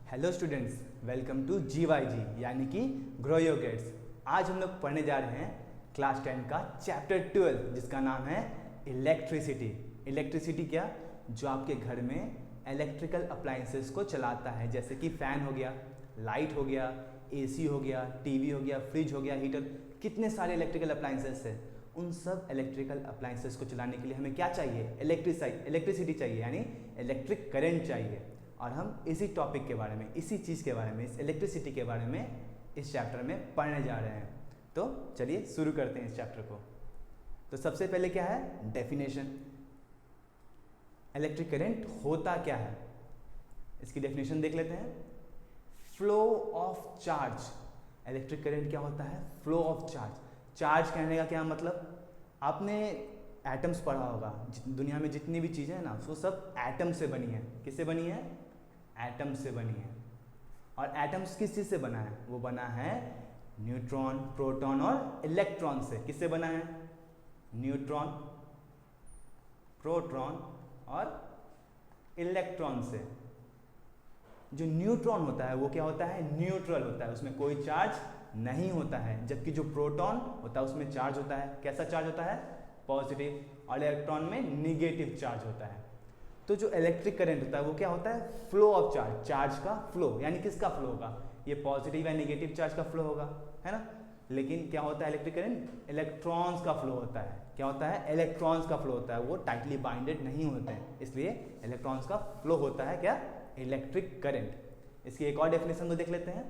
Hello students, welcome to GYG यानी कि grow your gets. आज हम लोग पढ़ने जा रहे हैं क्लास 10 का चैप्टर 12 जिसका नाम है इलेक्ट्रिसिटी। इलेक्ट्रिसिटी क्या? जो आपके घर में इलेक्ट्रिकल अप्लाइंसेस को चलाता है, जैसे कि फ़ैन हो गया, लाइट हो गया, AC हो गया, TV हो गया, फ्रिज हो गया, हीटर, कितने सारे इलेक्ट्रिकल अप्लाइंसेस हैं। उन सब इलेक्ट्रिकल अप्लाइंसेस को चलाने के लिए हमें क्या चाहिए? इलेक्ट्रिसिटी चाहिए, यानी इलेक्ट्रिक करंट चाहिए। और हम इसी टॉपिक के बारे में, इसी चीज़ के बारे में, इस इलेक्ट्रिसिटी के बारे में इस चैप्टर में पढ़ने जा रहे हैं। तो चलिए शुरू करते हैं इस चैप्टर को। तो सबसे पहले क्या है? डेफिनेशन। इलेक्ट्रिक करंट होता क्या है, इसकी डेफिनेशन देख लेते हैं। Flow of charge. Electric current क्या होता है? Flow of charge. चार्ज कहने का क्या मतलब? आपने एटम्स पढ़ा होगा। दुनिया में जितनी भी चीज़ें हैं ना, वो सब एटम से बनी है। किससे बनी है? एटम से बनी है। और एटम्स किस चीज़ से बना है? वो बना है न्यूट्रॉन, प्रोटॉन और इलेक्ट्रॉन से। किससे बना है? न्यूट्रॉन, प्रोटॉन और इलेक्ट्रॉन से। जो न्यूट्रॉन होता है वो क्या होता है? न्यूट्रल होता है, उसमें कोई चार्ज नहीं होता है। जबकि जो प्रोटॉन होता है उसमें चार्ज होता है। कैसा चार्ज होता है? पॉजिटिव। और इलेक्ट्रॉन में निगेटिव चार्ज होता है। तो जो इलेक्ट्रिक करंट होता है वो क्या होता है? Flow of charge. चार्ज का फ्लो, यानी किसका फ्लो होगा? ये पॉजिटिव या निगेटिव चार्ज का फ्लो होगा, है ना। लेकिन क्या होता है इलेक्ट्रिक करंट? इलेक्ट्रॉन्स का फ्लो होता है। क्या होता है? इलेक्ट्रॉन्स का फ्लो होता है। वो टाइटली बाइंडेड नहीं होते हैं, इसलिए इलेक्ट्रॉन्स का फ्लो होता है क्या? Electric current. इसकी एक और डेफिनेशन को देख लेते हैं।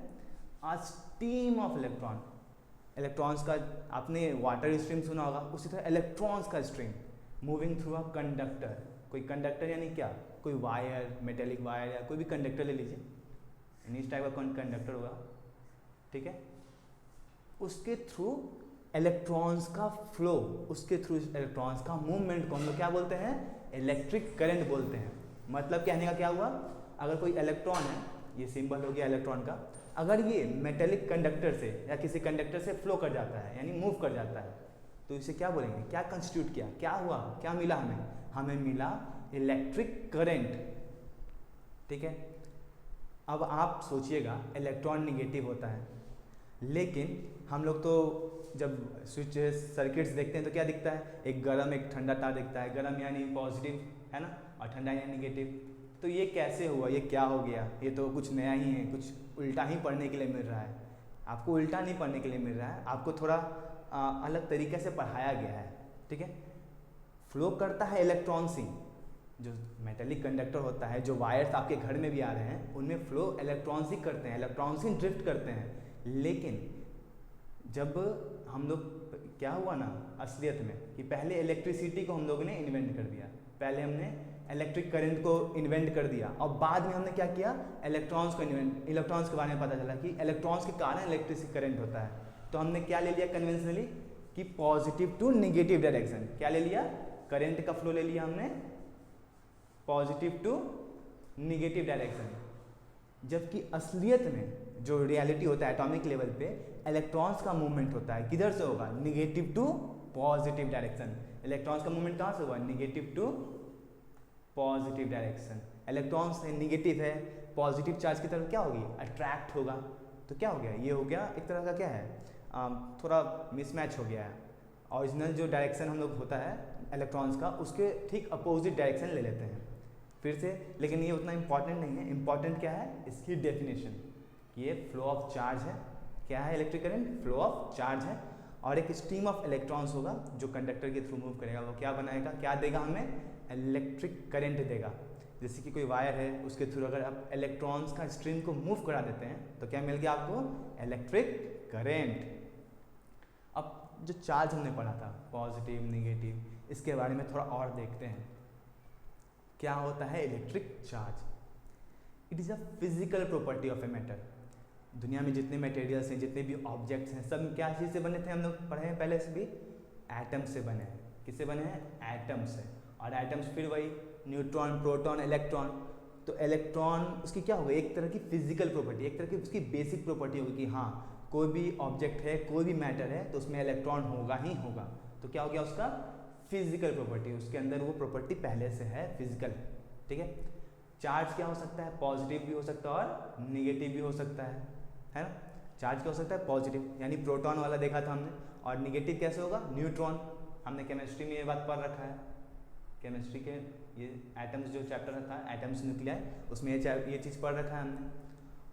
A stream of electron. Electrons का आपने वाटर स्ट्रीम सुना होगा, उसी तरह इलेक्ट्रॉन्स का stream moving through a conductor. कोई कंडक्टर यानी क्या? कोई वायर, मेटेलिक वायर या कोई भी कंडक्टर ले लीजिए, इस टाइप का कंडक्टर होगा, ठीक है। उसके थ्रू इलेक्ट्रॉन्स का फ्लो, उसके थ्रू इलेक्ट्रॉन्स का मूवमेंट को हम लोग क्या बोलते हैं? इलेक्ट्रिक करंट बोलते हैं। मतलब कहने का क्या हुआ? अगर कोई इलेक्ट्रॉन है, ये सिंबल हो गया इलेक्ट्रॉन का, अगर ये मेटेलिक कंडक्टर से या किसी कंडक्टर से फ्लो कर जाता है, यानी मूव कर जाता है, तो इसे क्या बोलेंगे? क्या कंस्टिट्यूट किया? क्या हुआ? क्या मिला हमें? हमें मिला इलेक्ट्रिक करंट, ठीक है। अब आप सोचिएगा, इलेक्ट्रॉन निगेटिव होता है, लेकिन हम लोग तो जब स्विच सर्किट्स देखते हैं तो क्या दिखता है? एक गर्म एक ठंडा तार दिखता है। गर्म यानी पॉजिटिव, है ना, और ठंडा यानी निगेटिव। तो ये कैसे हुआ? ये क्या हो गया? ये तो कुछ नया ही है, कुछ उल्टा ही पढ़ने के लिए मिल रहा है। आपको उल्टा नहीं पढ़ने के लिए मिल रहा है, आपको थोड़ा अलग तरीके से पढ़ाया गया है, ठीक है। फ्लो करता है इलेक्ट्रॉन्स ही। जो मेटेलिक कंडक्टर होता है, जो वायर्स आपके घर में भी आ रहे हैं, उनमें फ्लो इलेक्ट्रॉन्स ही करते हैं, इलेक्ट्रॉन्स ही ड्रिफ्ट करते हैं। लेकिन जब हम लोग, क्या हुआ ना असलियत में, कि पहले इलेक्ट्रिसिटी को हम लोगों ने इन्वेंट कर दिया। पहले हमने इलेक्ट्रिक करंट को इन्वेंट कर दिया और बाद में हमने क्या किया? इलेक्ट्रॉन्स को इलेक्ट्रॉन्स के बारे में पता चला कि इलेक्ट्रॉन्स के कारण इलेक्ट्रिक करंट होता है। तो हमने क्या ले लिया कन्वेंशनली कि पॉजिटिव टू निगेटिव डायरेक्शन। क्या ले लिया? करंट का फ्लो ले लिया हमने पॉजिटिव टू निगेटिव डायरेक्शन। जबकि असलियत में जो रियलिटी होता है एटॉमिक लेवल पे, इलेक्ट्रॉन्स का मूवमेंट होता है, किधर से होगा? Negative to positive direction. Electrons का मूवमेंट कहाँ से होगा? Negative to positive direction. Electrons है, निगेटिव है, पॉजिटिव चार्ज की तरफ क्या होगी? अट्रैक्ट होगा। तो क्या हो गया? ये हो गया एक तरह का क्या है, थोड़ा मिसमैच हो गया है। ओरिजिनल जो डायरेक्शन हम लोग होता है इलेक्ट्रॉन्स का, उसके ठीक अपोजिट डायरेक्शन ले लेते हैं फिर से। लेकिन ये उतना इंपॉर्टेंट नहीं है। इंपॉर्टेंट क्या है? इसकी डेफिनेशन कि ये फ्लो ऑफ चार्ज है। क्या है electric current? Flow of charge है। और एक स्ट्रीम ऑफ इलेक्ट्रॉन्स होगा जो कंडक्टर के थ्रू मूव करेगा। वो क्या बनाएगा? क्या देगा हमें? इलेक्ट्रिक करंट देगा। जैसे कि कोई वायर है, उसके थ्रू अगर आप इलेक्ट्रॉन्स का स्ट्रीम को मूव करा देते हैं तो क्या मिल गया आपको? Electric current. अब जो चार्ज हमने पढ़ा था, पॉजिटिव निगेटिव, इसके बारे में थोड़ा और देखते हैं। क्या होता है electric charge? It is a physical property of a matter. दुनिया में जितने मटेरियल्स हैं, जितने भी ऑब्जेक्ट्स हैं, सब क्या चीज़ से बने थे? हम लोग पढ़े हैं पहले से भी, एटम से बने हैं। किससे बने हैं? एटम से। और एटम्स फिर वही न्यूट्रॉन, प्रोटॉन, इलेक्ट्रॉन। तो इलेक्ट्रॉन उसकी क्या होगा? एक तरह की फिजिकल प्रॉपर्टी, एक तरह की उसकी बेसिक प्रॉपर्टी होगी कि हाँ, कोई भी ऑब्जेक्ट है, कोई भी मैटर है, तो उसमें इलेक्ट्रॉन होगा ही होगा। तो क्या हो गया उसका? Physical property. उसके अंदर वो प्रॉपर्टी पहले से है, फिजिकल, ठीक है। चार्ज क्या हो सकता है, पॉजिटिव भी हो सकता है और निगेटिव भी हो सकता है ना। चार्ज क्या हो सकता है, पॉजिटिव यानी प्रोटॉन वाला देखा था हमने, और निगेटिव कैसे होगा, न्यूट्रॉन। हमने केमिस्ट्री में ये बात पढ़ रखा है, केमिस्ट्री के ये एटम्स जो चैप्टर रखा है, एटम्स न्यूक्लियाई, उसमें ये चीज़ पढ़ रखा है हमने।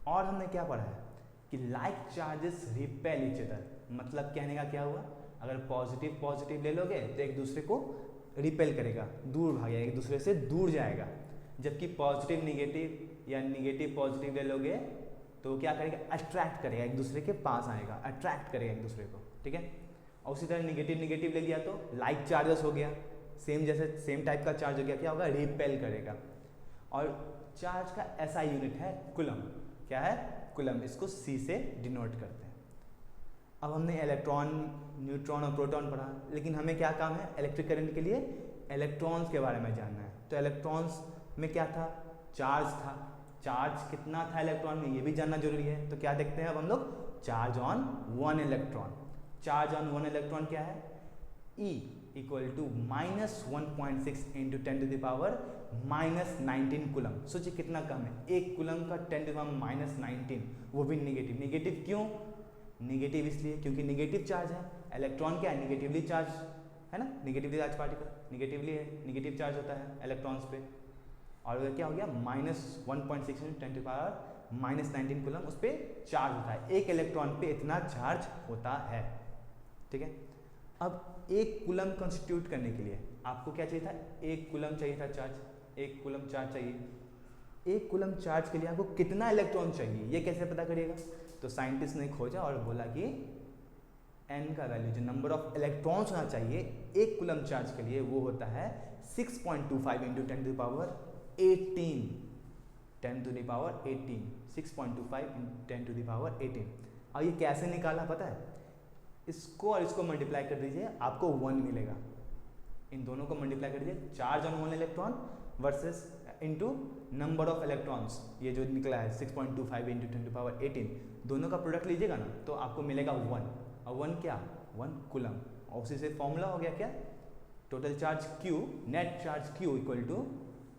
और हमने क्या पढ़ा है कि like charges repel each other, मतलब कहने का क्या हुआ, अगर पॉजिटिव पॉजिटिव ले लोगे तो एक दूसरे को रिपेल करेगा, दूर भागेगा, एक दूसरे से दूर जाएगा। जबकि पॉजिटिव निगेटिव या निगेटिव पॉजिटिव ले लोगे तो क्या करेगा, अट्रैक्ट करेगा, एक दूसरे के पास आएगा, अट्रैक्ट करेगा एक दूसरे को, ठीक है। और उसी तरह निगेटिव निगेटिव ले लिया तो लाइक चार्जेस हो गया, सेम टाइप का चार्ज हो गया, क्या होगा, रिपेल करेगा। और चार्ज का ऐसा यूनिट है कूलम, क्या है, कूलम, इसको C से डिनोट करते हैं। अब हमने इलेक्ट्रॉन, न्यूट्रॉन और प्रोटॉन पढ़ा, लेकिन हमें क्या काम है, इलेक्ट्रिक करंट के लिए इलेक्ट्रॉन्स के बारे में जानना है। तो इलेक्ट्रॉन्स में क्या था, चार्ज था, चार्ज कितना था इलेक्ट्रॉन में, ये भी जानना जरूरी है। तो क्या देखते हैं अब हम लोग, charge on one electron. Charge on one electron क्या है, E equal to -1.6 into 10⁻⁻19 coulomb. सोचिए कितना कम है, एक कूलम का 10⁻⁻19, वो भी निगेटिव। निगेटिव क्यों, निगेटिव इसलिए क्योंकि निगेटिव चार्ज है, इलेक्ट्रॉन क्या है, निगेटिवली चार्ज है ना, निगेटिवली चार्ज पार्टिकल, निगेटिवली है, निगेटिव चार्ज होता है इलेक्ट्रॉन्स पे। और क्या हो गया, -1.6 इंटू 10⁻⁻19 कूलम उस पर चार्ज होता है, एक इलेक्ट्रॉन पे इतना चार्ज होता है, ठीक है। अब एक कूलम कंस्टिट्यूट करने के लिए आपको क्या चाहिए था, एक कूलम चाहिए था चार्ज, एक कूलम चार्ज चाहिए। एक कूलम चार्ज के लिए आपको कितना इलेक्ट्रॉन चाहिए, ये कैसे पता करिएगा। तो साइंटिस्ट ने खोजा और बोला कि n का वैल्यू, जो नंबर ऑफ इलेक्ट्रॉन्स होना चाहिए एक कूलम चार्ज के लिए, वो होता है 6.25 इंटू 10⁻18, 10⁻18, 6.25 10⁻18। और ये कैसे निकाला पता है, इसको और इसको मल्टीप्लाई कर दीजिए, आपको 1 मिलेगा। इन दोनों को मल्टीप्लाई कर दीजिए, charge on one electron versus into number of electrons, ये जो निकला है 6.25 इंटू 10⁻18, दोनों का प्रोडक्ट लीजिएगा ना तो आपको मिलेगा 1, और 1 क्या, 1 कूलम। और उसी से फॉर्मूला हो गया क्या, total charge Q, net charge Q equal to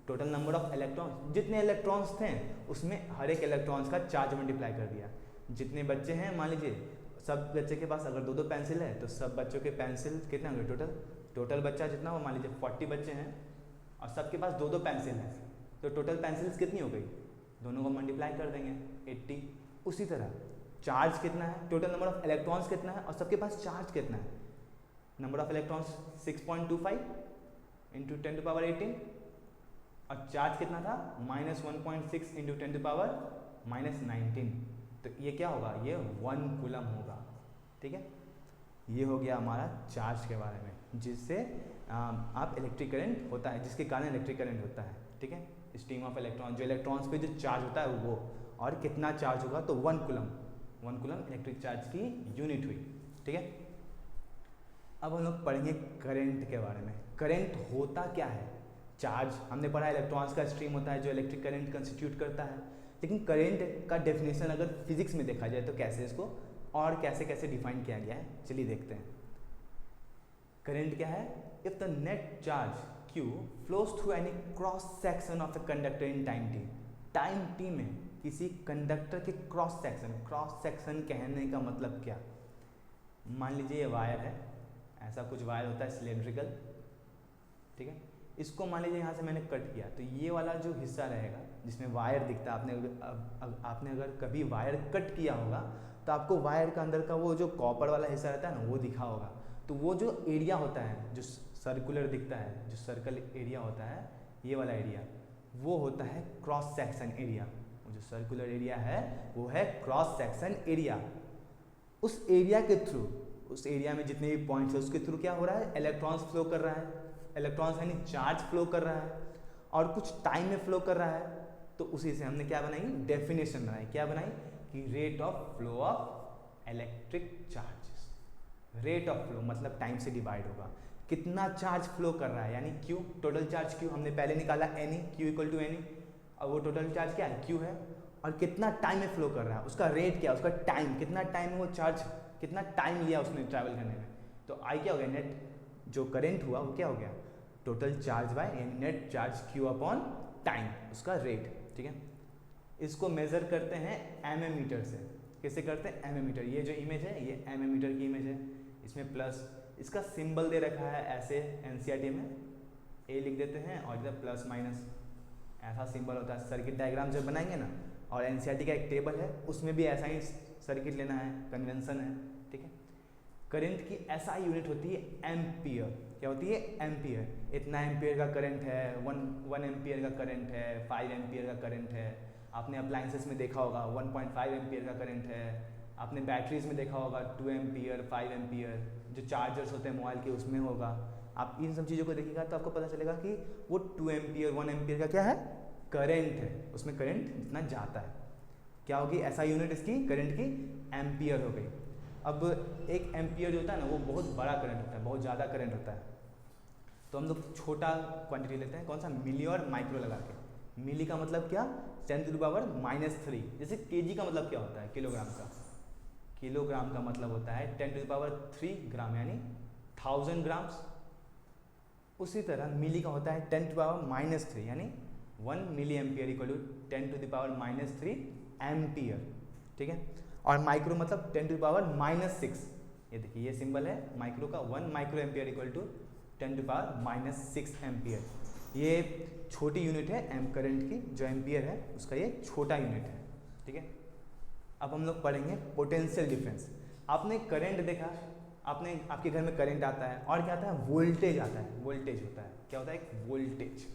total number of electrons, जितने इलेक्ट्रॉन्स थे उसमें हर एक इलेक्ट्रॉन्स का चार्ज मल्टीप्लाई कर दिया। जितने बच्चे हैं, मान लीजिए सब बच्चे के पास अगर 2-2 पेंसिल है तो सब बच्चों के पेंसिल कितना होंगे, टोटल बच्चा जितना हो, मान लीजिए 40 बच्चे हैं और सबके पास 2-2 पेंसिल हैं, तो टोटल पेंसिल्स कितनी हो गई, दोनों को मल्टीप्लाई कर देंगे 80। उसी तरह चार्ज कितना है, टोटल नंबर ऑफ इलेक्ट्रॉन्स कितना है और सबके पास चार्ज कितना है, नंबर ऑफ इलेक्ट्रॉन्स 6.25 इंटू 10⁻18, और चार्ज कितना था, -1.6 इंटू 10⁻⁻19। तो ये क्या होगा, ये 1 कूलम होगा, ठीक है। ये हो गया हमारा चार्ज के बारे में, जिससे आप इलेक्ट्रिक करंट होता है, जिसके कारण इलेक्ट्रिक करंट होता है, ठीक है। स्ट्रीम ऑफ इलेक्ट्रॉन, जो इलेक्ट्रॉन्स पे जो चार्ज होता है वो, और कितना चार्ज होगा, तो 1 कूलम, 1 कूलम इलेक्ट्रिक चार्ज की यूनिट हुई, ठीक है। अब हम लोग पढ़ेंगे करंट के बारे में। करंट होता क्या है, चार्ज हमने पढ़ा इलेक्ट्रॉन्स का स्ट्रीम होता है जो इलेक्ट्रिक करंट कंस्टिट्यूट करता है, लेकिन करंट का डेफिनेशन अगर फिजिक्स में देखा जाए तो कैसे इसको और कैसे कैसे डिफाइन किया गया है, चलिए देखते हैं। करंट क्या है, if the net charge Q flows through any cross section of a conductor in time t, time t में किसी कंडक्टर के क्रॉस सेक्शन कहने का मतलब क्या, मान लीजिए ये वायर है, ऐसा कुछ वायर होता है सिलेंड्रिकल, ठीक है। इसको मान लीजिए यहाँ से मैंने कट किया, तो ये वाला जो हिस्सा रहेगा जिसमें वायर दिखता है, आपने अगर कभी वायर कट किया होगा तो आपको वायर का अंदर का वो जो कॉपर वाला हिस्सा रहता है ना, वो दिखा होगा। तो वो जो एरिया होता है, जो सर्कुलर दिखता है, जो सर्कल एरिया होता है, ये वाला एरिया, वो होता है क्रॉस सेक्शन एरिया। वो जो सर्कुलर एरिया है वो है क्रॉस सेक्शन एरिया। उस एरिया के थ्रू, उस एरिया में जितने भी पॉइंट्स है उसके थ्रू क्या हो रहा है, इलेक्ट्रॉन्स फ्लो कर रहा है, इलेक्ट्रॉन्स यानी चार्ज फ्लो कर रहा है, और कुछ टाइम में फ्लो कर रहा है। तो उसी से हमने क्या बनाई, डेफिनेशन बनाई, क्या बनाई कि rate of flow of electric charges. Rate of flow मतलब टाइम से डिवाइड होगा, कितना चार्ज फ्लो कर रहा है, यानी Q, टोटल चार्ज Q हमने पहले निकाला NE, Q equal to NE, और वो टोटल चार्ज क्या है, Q है, और कितना टाइम में फ्लो कर रहा है, उसका रेट क्या है, उसका टाइम, कितना टाइम में वो चार्ज, कितना टाइम लिया उसने ट्रैवल करने में। तो आई क्या हो गया, नेट जो करंट हुआ वो क्या हो गया, total charge by net charge Q upon time, उसका रेट, ठीक है। इसको मेज़र करते हैं mm मीटर से। कैसे करते हैं? mm metre. ये जो इमेज है ये mm मीटर की इमेज है, इसमें प्लस, इसका सिंबल दे रखा है ऐसे, एनसीईआरटी में ए लिख देते हैं और इधर प्लस माइनस ऐसा सिंबल होता है। सर्किट डायग्राम जब बनाएंगे ना, और एनसीईआरटी का एक टेबल है उसमें भी ऐसा ही सर्किट लेना है, कन्वेंशन है, ठीक है। करंट की ऐसा यूनिट होती है एम्पियर। क्या होती है? एम्पियर। इतना एम्पियर का करंट है, वन एम्पियर का करंट है, 5 एम्पियर का करंट है। आपने अप्लाइंसेस में देखा होगा 1.5 एम्पियर का करंट है। आपने बैटरीज में देखा होगा 2 एम्पियर, 5 एम्पियर, जो चार्जर्स होते हैं मोबाइल के उसमें होगा। आप इन सब चीज़ों को देखिएगा तो आपको पता चलेगा कि वो 2 एम्पियर 1 एम्पियर का क्या है? करंट है। उसमें करंट जितना जाता है क्या होगी? ऐसा यूनिट इसकी करंट की एम्पियर हो गई। अब एक एम्पियर जो होता है ना वो बहुत बड़ा करंट होता है, बहुत ज़्यादा करंट होता है। तो हम लोग छोटा क्वांटिटी लेते हैं, कौन सा? मिली और माइक्रो लगा के। मिली का मतलब क्या? 10⁻³ जैसे केजी का मतलब क्या होता है? किलोग्राम का। किलोग्राम का मतलब होता है 10⁻³ ग्राम, यानी 1000 ग्राम्स। उसी तरह मिली का होता है 10⁻³ यानी 1 milli ampere equal to 10⁻³ ampere, ठीक है। और माइक्रो मतलब 10⁻⁻6। ये देखिए ये सिंबल है माइक्रो का, 1 micro ampere equal to 10⁻⁻6 ampere. ये छोटी यूनिट है एम करंट की, जो एम्पियर है उसका ये छोटा यूनिट है, ठीक है। अब हम लोग पढ़ेंगे पोटेंशियल डिफरेंस। आपने करंट देखा, आपने आपके घर में करंट आता है, और क्या आता है? वोल्टेज आता है। वोल्टेज होता है, क्या होता है? एक वोल्टेज।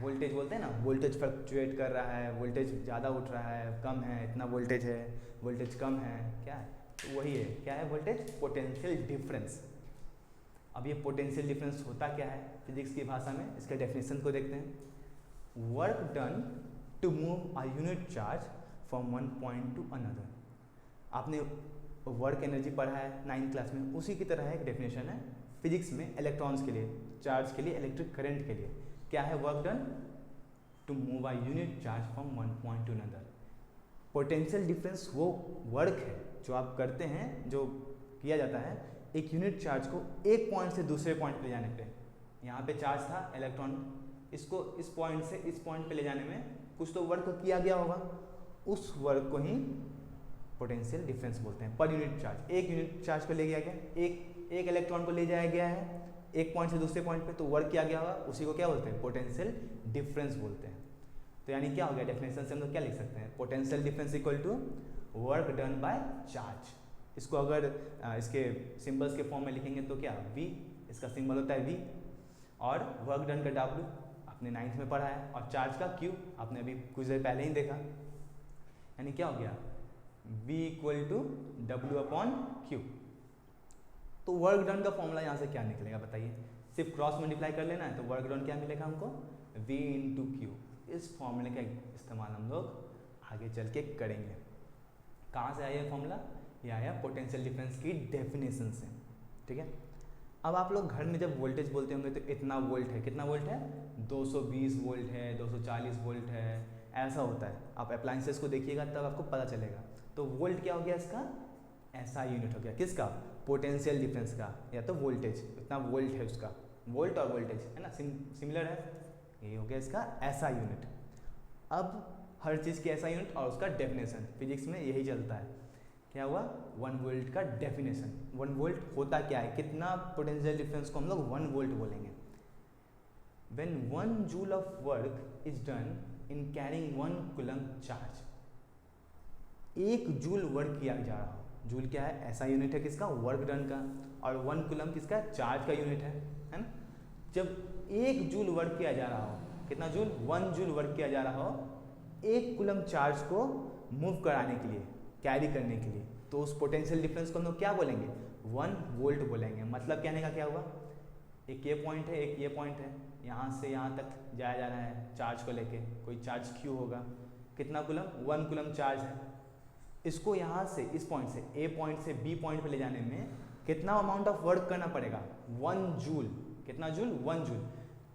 वोल्टेज बोलते हैं ना, वोल्टेज फ्लक्चुएट कर रहा है, वोल्टेज ज़्यादा उठ रहा है, कम है, इतना वोल्टेज है, वोल्टेज कम है, क्या है? तो वही है, क्या है वोल्टेज? Potential difference. अब ये पोटेंशियल डिफरेंस होता क्या है फिजिक्स की भाषा में? इसके डेफिनेशन को देखते हैं। Work done to move a unit charge from one point to another. आपने वर्क एनर्जी पढ़ा है 9th क्लास में, उसी की तरह एक डेफिनेशन है फिजिक्स में इलेक्ट्रॉन्स के लिए, चार्ज के लिए, इलेक्ट्रिक करंट के लिए। क्या है? Work done to move a unit charge from one point to another. Potential difference वो वर्क है जो आप करते हैं, जो किया जाता है एक यूनिट चार्ज को एक पॉइंट से दूसरे पॉइंट पे ले जाने पे। यहाँ पे चार्ज था इलेक्ट्रॉन, इसको इस पॉइंट से इस पॉइंट पे ले जाने में कुछ तो वर्क किया गया होगा, उस वर्क को ही पोटेंशियल डिफरेंस बोलते हैं। पर यूनिट चार्ज, एक यूनिट चार्ज को ले गया गया, एक इलेक्ट्रॉन को ले जाया गया है एक पॉइंट से दूसरे पॉइंट पे, तो वर्क किया गया होगा, उसी को क्या बोलते हैं? पोटेंशियल डिफरेंस बोलते हैं। तो यानी क्या हो गया? डेफिनेशन से हम लोग क्या लिख सकते हैं? Potential difference equal to work done by charge. इसको अगर इसके सिंबल्स के फॉर्म में लिखेंगे तो क्या? V, इसका सिंबल होता है V, और वर्क डन का W आपने 9th में पढ़ा है, और चार्ज का Q आपने अभी कुछ देर पहले ही देखा। यानी क्या हो गया? V equal to W/Q। तो वर्क डन का फॉर्मूला यहाँ से क्या निकलेगा बताइए? सिर्फ क्रॉस मल्टीप्लाई कर लेना है तो वर्क डन क्या मिलेगा हमको? V into Q। इस फॉर्मूले का इस्तेमाल हम लोग आगे चल के करेंगे। कहाँ से आया ये फॉर्मूला? ये आया पोटेंशियल डिफरेंस की डेफिनेशन से, ठीक है। अब आप लोग घर में जब वोल्टेज बोलते होंगे तो इतना वोल्ट है, कितना वोल्ट है? 220 वोल्ट है, 240 वोल्ट है, ऐसा होता है। आप अप्लाइंसेस को देखिएगा तब आपको पता चलेगा। तो वोल्ट क्या हो गया इसका? ऐसा यूनिट हो गया। किसका? पोटेंशियल डिफरेंस का, या तो वोल्टेज, इतना वोल्ट है उसका, वोल्ट और वोल्टेज है ना, सिमिलर है, ये हो गया इसका ऐसा यूनिट। अब हर चीज़ की ऐसा यूनिट और उसका डेफिनेशन, फिजिक्स में यही चलता है। क्या हुआ? 1 वोल्ट का डेफिनेशन। 1 वोल्ट होता क्या है? कितना पोटेंशियल डिफरेंस को हम लोग 1 वोल्ट बोलेंगे? When 1 joule of work is done in carrying 1 coulomb charge। 1 joule work किया जा रहा हो। जूल क्या है? ऐसा यूनिट है किसका? वर्क डन का। और 1 कूलम किसका? चार्ज का यूनिट है ना। जब 1 जूल वर्क किया जा रहा हो, कितना जूल? 1 जूल वर्क किया जा रहा हो 1 कूलम चार्ज को मूव कराने के लिए, कैरी करने के लिए, तो उस पोटेंशियल डिफरेंस को हम लोग क्या बोलेंगे? 1 वोल्ट बोलेंगे। मतलब कहने का क्या हुआ? एक ये पॉइंट है, एक ये पॉइंट है, यहाँ से यहाँ तक जाया जा रहा है चार्ज को लेके, कोई चार्ज क्यू होगा, कितना कूलम? 1 कूलम चार्ज है। इसको यहाँ से, इस पॉइंट से, ए पॉइंट से बी पॉइंट पे ले जाने में कितना अमाउंट ऑफ वर्क करना पड़ेगा? 1 जूल। कितना जूल? 1 जूल।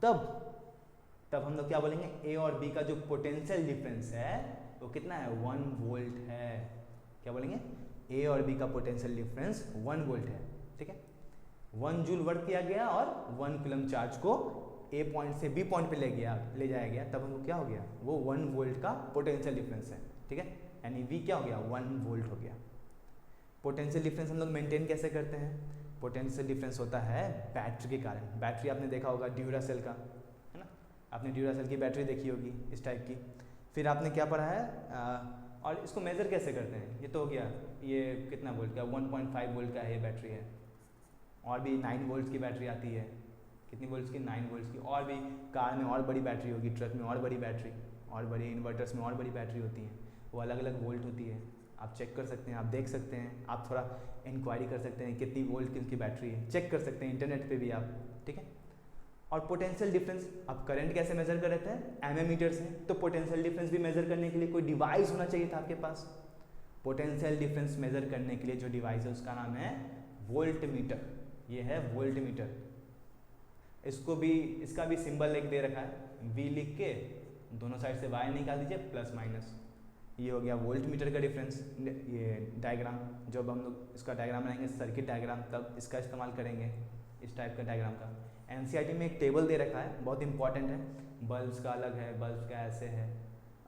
तब हम लोग क्या बोलेंगे? ए और बी का जो पोटेंशियल डिफरेंस है वो कितना है? 1 वोल्ट है। क्या बोलेंगे? ए और बी का पोटेंशियल डिफरेंस 1 वोल्ट है, ठीक है। 1 जूल वर्क किया गया और 1 कूलम चार्ज को ए पॉइंट से बी पॉइंट पे ले जाया गया, तब हमको क्या हो गया, वो 1 वोल्ट का पोटेंशियल डिफरेंस है, ठीक है, यानी वी क्या हो गया, 1 वोल्ट हो गया। पोटेंशियल डिफरेंस हम लोग मेंटेन कैसे करते हैं, पोटेंशियल डिफरेंस होता है बैटरी के कारण। बैटरी आपने देखा होगा ड्यूरासेल का, है ना, आपने ड्यूरासेल की बैटरी देखी होगी इस टाइप की। फिर आपने क्या पढ़ा है, और इसको मेज़र कैसे करते हैं, ये तो हो गया, ये कितना वोल्ट का, 1.5 वोल्ट का है ये बैटरी है। और भी 9 वोल्ट की बैटरी आती है, कितनी वोल्ट की, 9 वोल्ट की। और भी कार में और बड़ी बैटरी होगी, ट्रक में और बड़ी बैटरी, और बड़ी इन्वर्टर्स में और बड़ी बैटरी होती हैं, वो अलग अलग वोल्ट होती है। आप चेक कर सकते हैं, आप देख सकते हैं, आप थोड़ा इंक्वायरी कर सकते हैं कितनी वोल्ट की उनकी बैटरी है, चेक कर सकते हैं इंटरनेट पे भी आप, ठीक है। और पोटेंशियल डिफरेंस, आप करंट कैसे मेजर कर रहे थे, एमएमीटर से, तो पोटेंशियल डिफरेंस भी मेजर करने के लिए कोई डिवाइस होना चाहिए था आपके पास। पोटेंशियल डिफरेंस मेजर करने के लिए जो डिवाइस है उसका नाम है वोल्ट मीटर, ये है वोल्ट मीटर। इसको भी, इसका भी सिंबल एक दे रखा है, वी लिख के दोनों साइड से वायर निकाल दीजिए, प्लस माइनस, ये हो गया वोल्ट मीटर का डिफरेंस। ये डायग्राम, जब हम लोग इसका डायग्राम बनाएंगे सर्किट डायग्राम, तब इसका इस्तेमाल करेंगे, इस टाइप का डायग्राम का। एनसीईआरटी में एक टेबल दे रखा है, बहुत इंपॉर्टेंट है, बल्ब्स का अलग है, बल्ब का ऐसे है,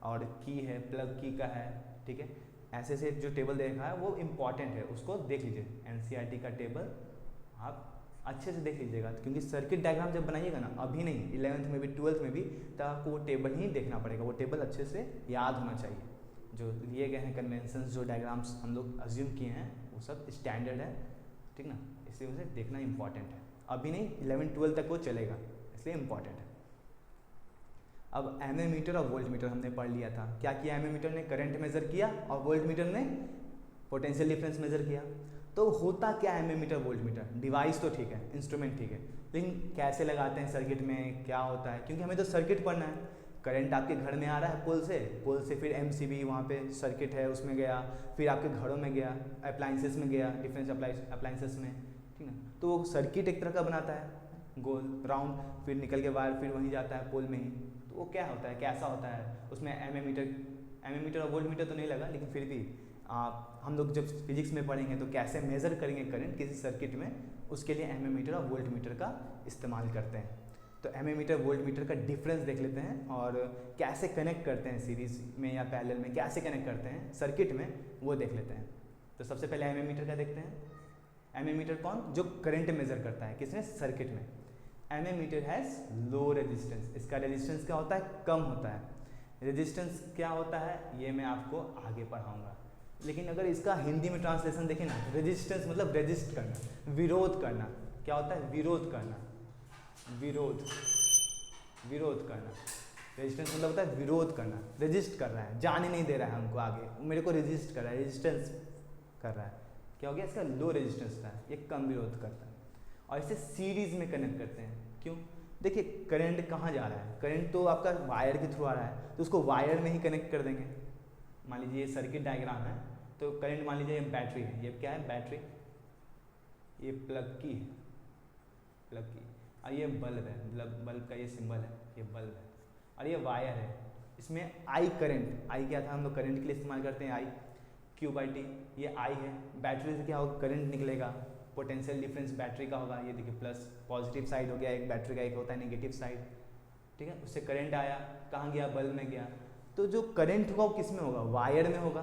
और की है, प्लग की का है, ठीक है, ऐसे से जो टेबल दे रखा है वो इम्पॉर्टेंट है, उसको देख लीजिए। एनसीईआरटी का टेबल आप अच्छे से देख लीजिएगा, क्योंकि सर्किट डायग्राम जब बनाइएगा ना, अभी नहीं, 11th में भी 12th में भी, तब आपको वो टेबल ही देखना पड़ेगा, वो टेबल अच्छे से याद होना चाहिए। जो लिए गए हैं कन्वेंशंस, जो डायग्राम्स हम लोग अज्यूम किए हैं, वो सब स्टैंडर्ड है, ठीक ना, इसलिए उसे देखना इंपॉर्टेंट है। अभी नहीं, 11 12 तक वो चलेगा, इसलिए इंपॉर्टेंट है। अब एमएमीटर और वोल्ट मीटर हमने पढ़ लिया था। क्या किया, एमएमीटर ने करंट मेजर किया और वोल्ट मीटर ने पोटेंशियल डिफरेंस मेजर किया। तो होता क्या है एमएमीटर वोल्ट मीटर, डिवाइस तो ठीक है, इंस्ट्रूमेंट ठीक है, लेकिन कैसे लगाते हैं सर्किट में, क्या होता है, क्योंकि हमें तो सर्किट पढ़ना है। करंट आपके घर में आ रहा है पोल से फिर एमसीबी, वहाँ पे सर्किट है उसमें गया, फिर आपके घरों में गया, अप्लाइंसेस में गया, डिफरेंस अप्लाइंसेस में, ठीक है। तो वो सर्किट एक तरह का बनाता है गोल राउंड, फिर निकल के बाहर फिर वहीं जाता है पोल में ही। तो वो क्या होता है, कैसा होता है, उसमें एमएमीटर और वोल्ट मीटर तो नहीं लगा, लेकिन फिर भी हम लोग जब फिजिक्स में पढ़ेंगे तो कैसे मेज़र करेंगे करंट किसी सर्किट में, उसके लिए एमएमीटर और वोल्ट मीटर का इस्तेमाल करते हैं। तो एमएमीटर वोल्ट मीटर का डिफरेंस देख लेते हैं, और कैसे कनेक्ट करते हैं सीरीज में या पैरेलल में, कैसे कनेक्ट करते हैं सर्किट में, वो देख लेते हैं। तो सबसे पहले एमएमीटर का देखते हैं। एमएमीटर कौन, जो करंट मेजर करता है, किसमें, सर्किट में। एमएमीटर हैज़ लो रेजिस्टेंस, इसका रेजिस्टेंस क्या होता है, कम होता है। रेजिस्टेंस क्या होता है ये मैं आपको आगे पढ़ाऊंगा, लेकिन अगर इसका हिंदी में ट्रांसलेशन देखें ना, रेजिस्टेंस मतलब रेजिस्ट करना, विरोध करना। क्या होता है, विरोध करना, विरोध करना। रेजिस्टेंस मतलब होता है विरोध करना, रेजिस्ट कर रहा है, जाने नहीं दे रहा है हमको आगे, मेरे को रेजिस्ट कर रहा है, रेजिस्टेंस कर रहा है। क्या हो गया, इसका लो रेजिस्टेंस था, ये कम विरोध करता है। और इसे सीरीज में कनेक्ट करते हैं, क्यों, देखिए करंट कहाँ जा रहा है, करंट तो आपका वायर के थ्रू आ रहा है, तो उसको वायर में ही कनेक्ट कर देंगे। मान लीजिए ये सर्किट डायग्राम है, तो करंट मान लीजिए ये बैटरी है, ये क्या है, बैटरी, ये प्लग की है, प्लग की, और ये बल्ब है, बल्ब का ये सिंबल है, ये बल्ब है, और ये वायर है। इसमें आई करंट, आई क्या था, हम लोग करंट के लिए इस्तेमाल करते हैं आई, Q/T, ये आई है। बैटरी से क्या होगा, करंट निकलेगा, पोटेंशियल डिफरेंस बैटरी का होगा, ये देखिए प्लस पॉजिटिव साइड हो गया एक बैटरी का, एक होता है नेगेटिव साइड, ठीक है। उससे करंट आया, कहाँ गया, बल्ब में गया। तो जो करंट होगा वो किस में होगा, वायर में होगा।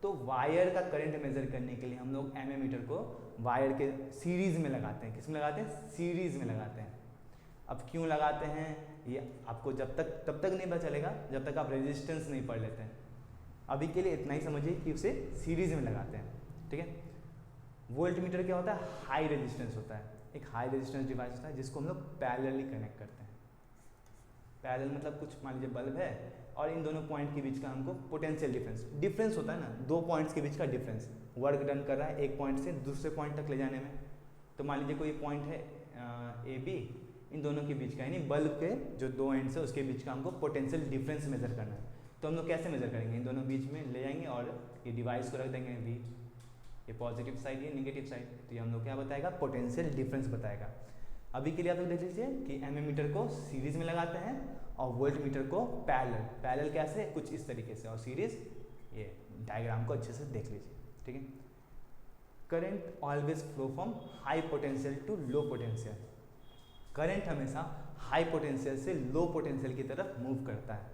तो वायर का करंट मेजर करने के लिए हम लोग एमएमीटर को वायर के सीरीज में लगाते हैं। किस में लगाते हैं, सीरीज में लगाते हैं। अब क्यों लगाते हैं ये आपको तब तक नहीं पता चलेगा जब तक आप रेजिस्टेंस नहीं पढ़ लेते हैं। अभी के लिए इतना ही समझिए कि उसे सीरीज में लगाते हैं, ठीक है। वोल्ट मीटर क्या होता है, हाई रेजिस्टेंस होता है, एक हाई रेजिस्टेंस डिवाइस होता है जिसको हम लोग पैरेलली कनेक्ट करते हैं। पैरेलल मतलब कुछ मान लीजिए बल्ब है और इन दोनों पॉइंट के बीच का हमको पोटेंशियल डिफरेंस होता है ना, दो पॉइंट्स के बीच का डिफरेंस, वर्क डन कर रहा है एक पॉइंट से दूसरे पॉइंट तक ले जाने में। तो मान लीजिए कोई पॉइंट है ए बी, इन दोनों के बीच का यानी बल्ब के जो दो एंड्स है उसके बीच का हमको पोटेंशियल डिफरेंस मेजर करना है। तो हम लोग कैसे मेजर करेंगे, इन दोनों बीच में ले जाएंगे और ये डिवाइस को रख देंगे वी, ये पॉजिटिव साइड ये नेगेटिव साइड, तो ये हम लोग क्या बताएगा, पोटेंशियल डिफरेंस बताएगा। अभी के लिए आप लोग देख लीजिए कि एमएमीटर को सीरीज में लगाते हैं और वोल्ट मीटर को पैरेलल कैसे, कुछ इस तरीके से, और सीरीज ये डायग्राम को अच्छे से देख लीजिए, ठीक है। Current always flow from high potential to low potential, current हमेशा हाई पोटेंशियल से लो पोटेंशियल की तरफ मूव करता है,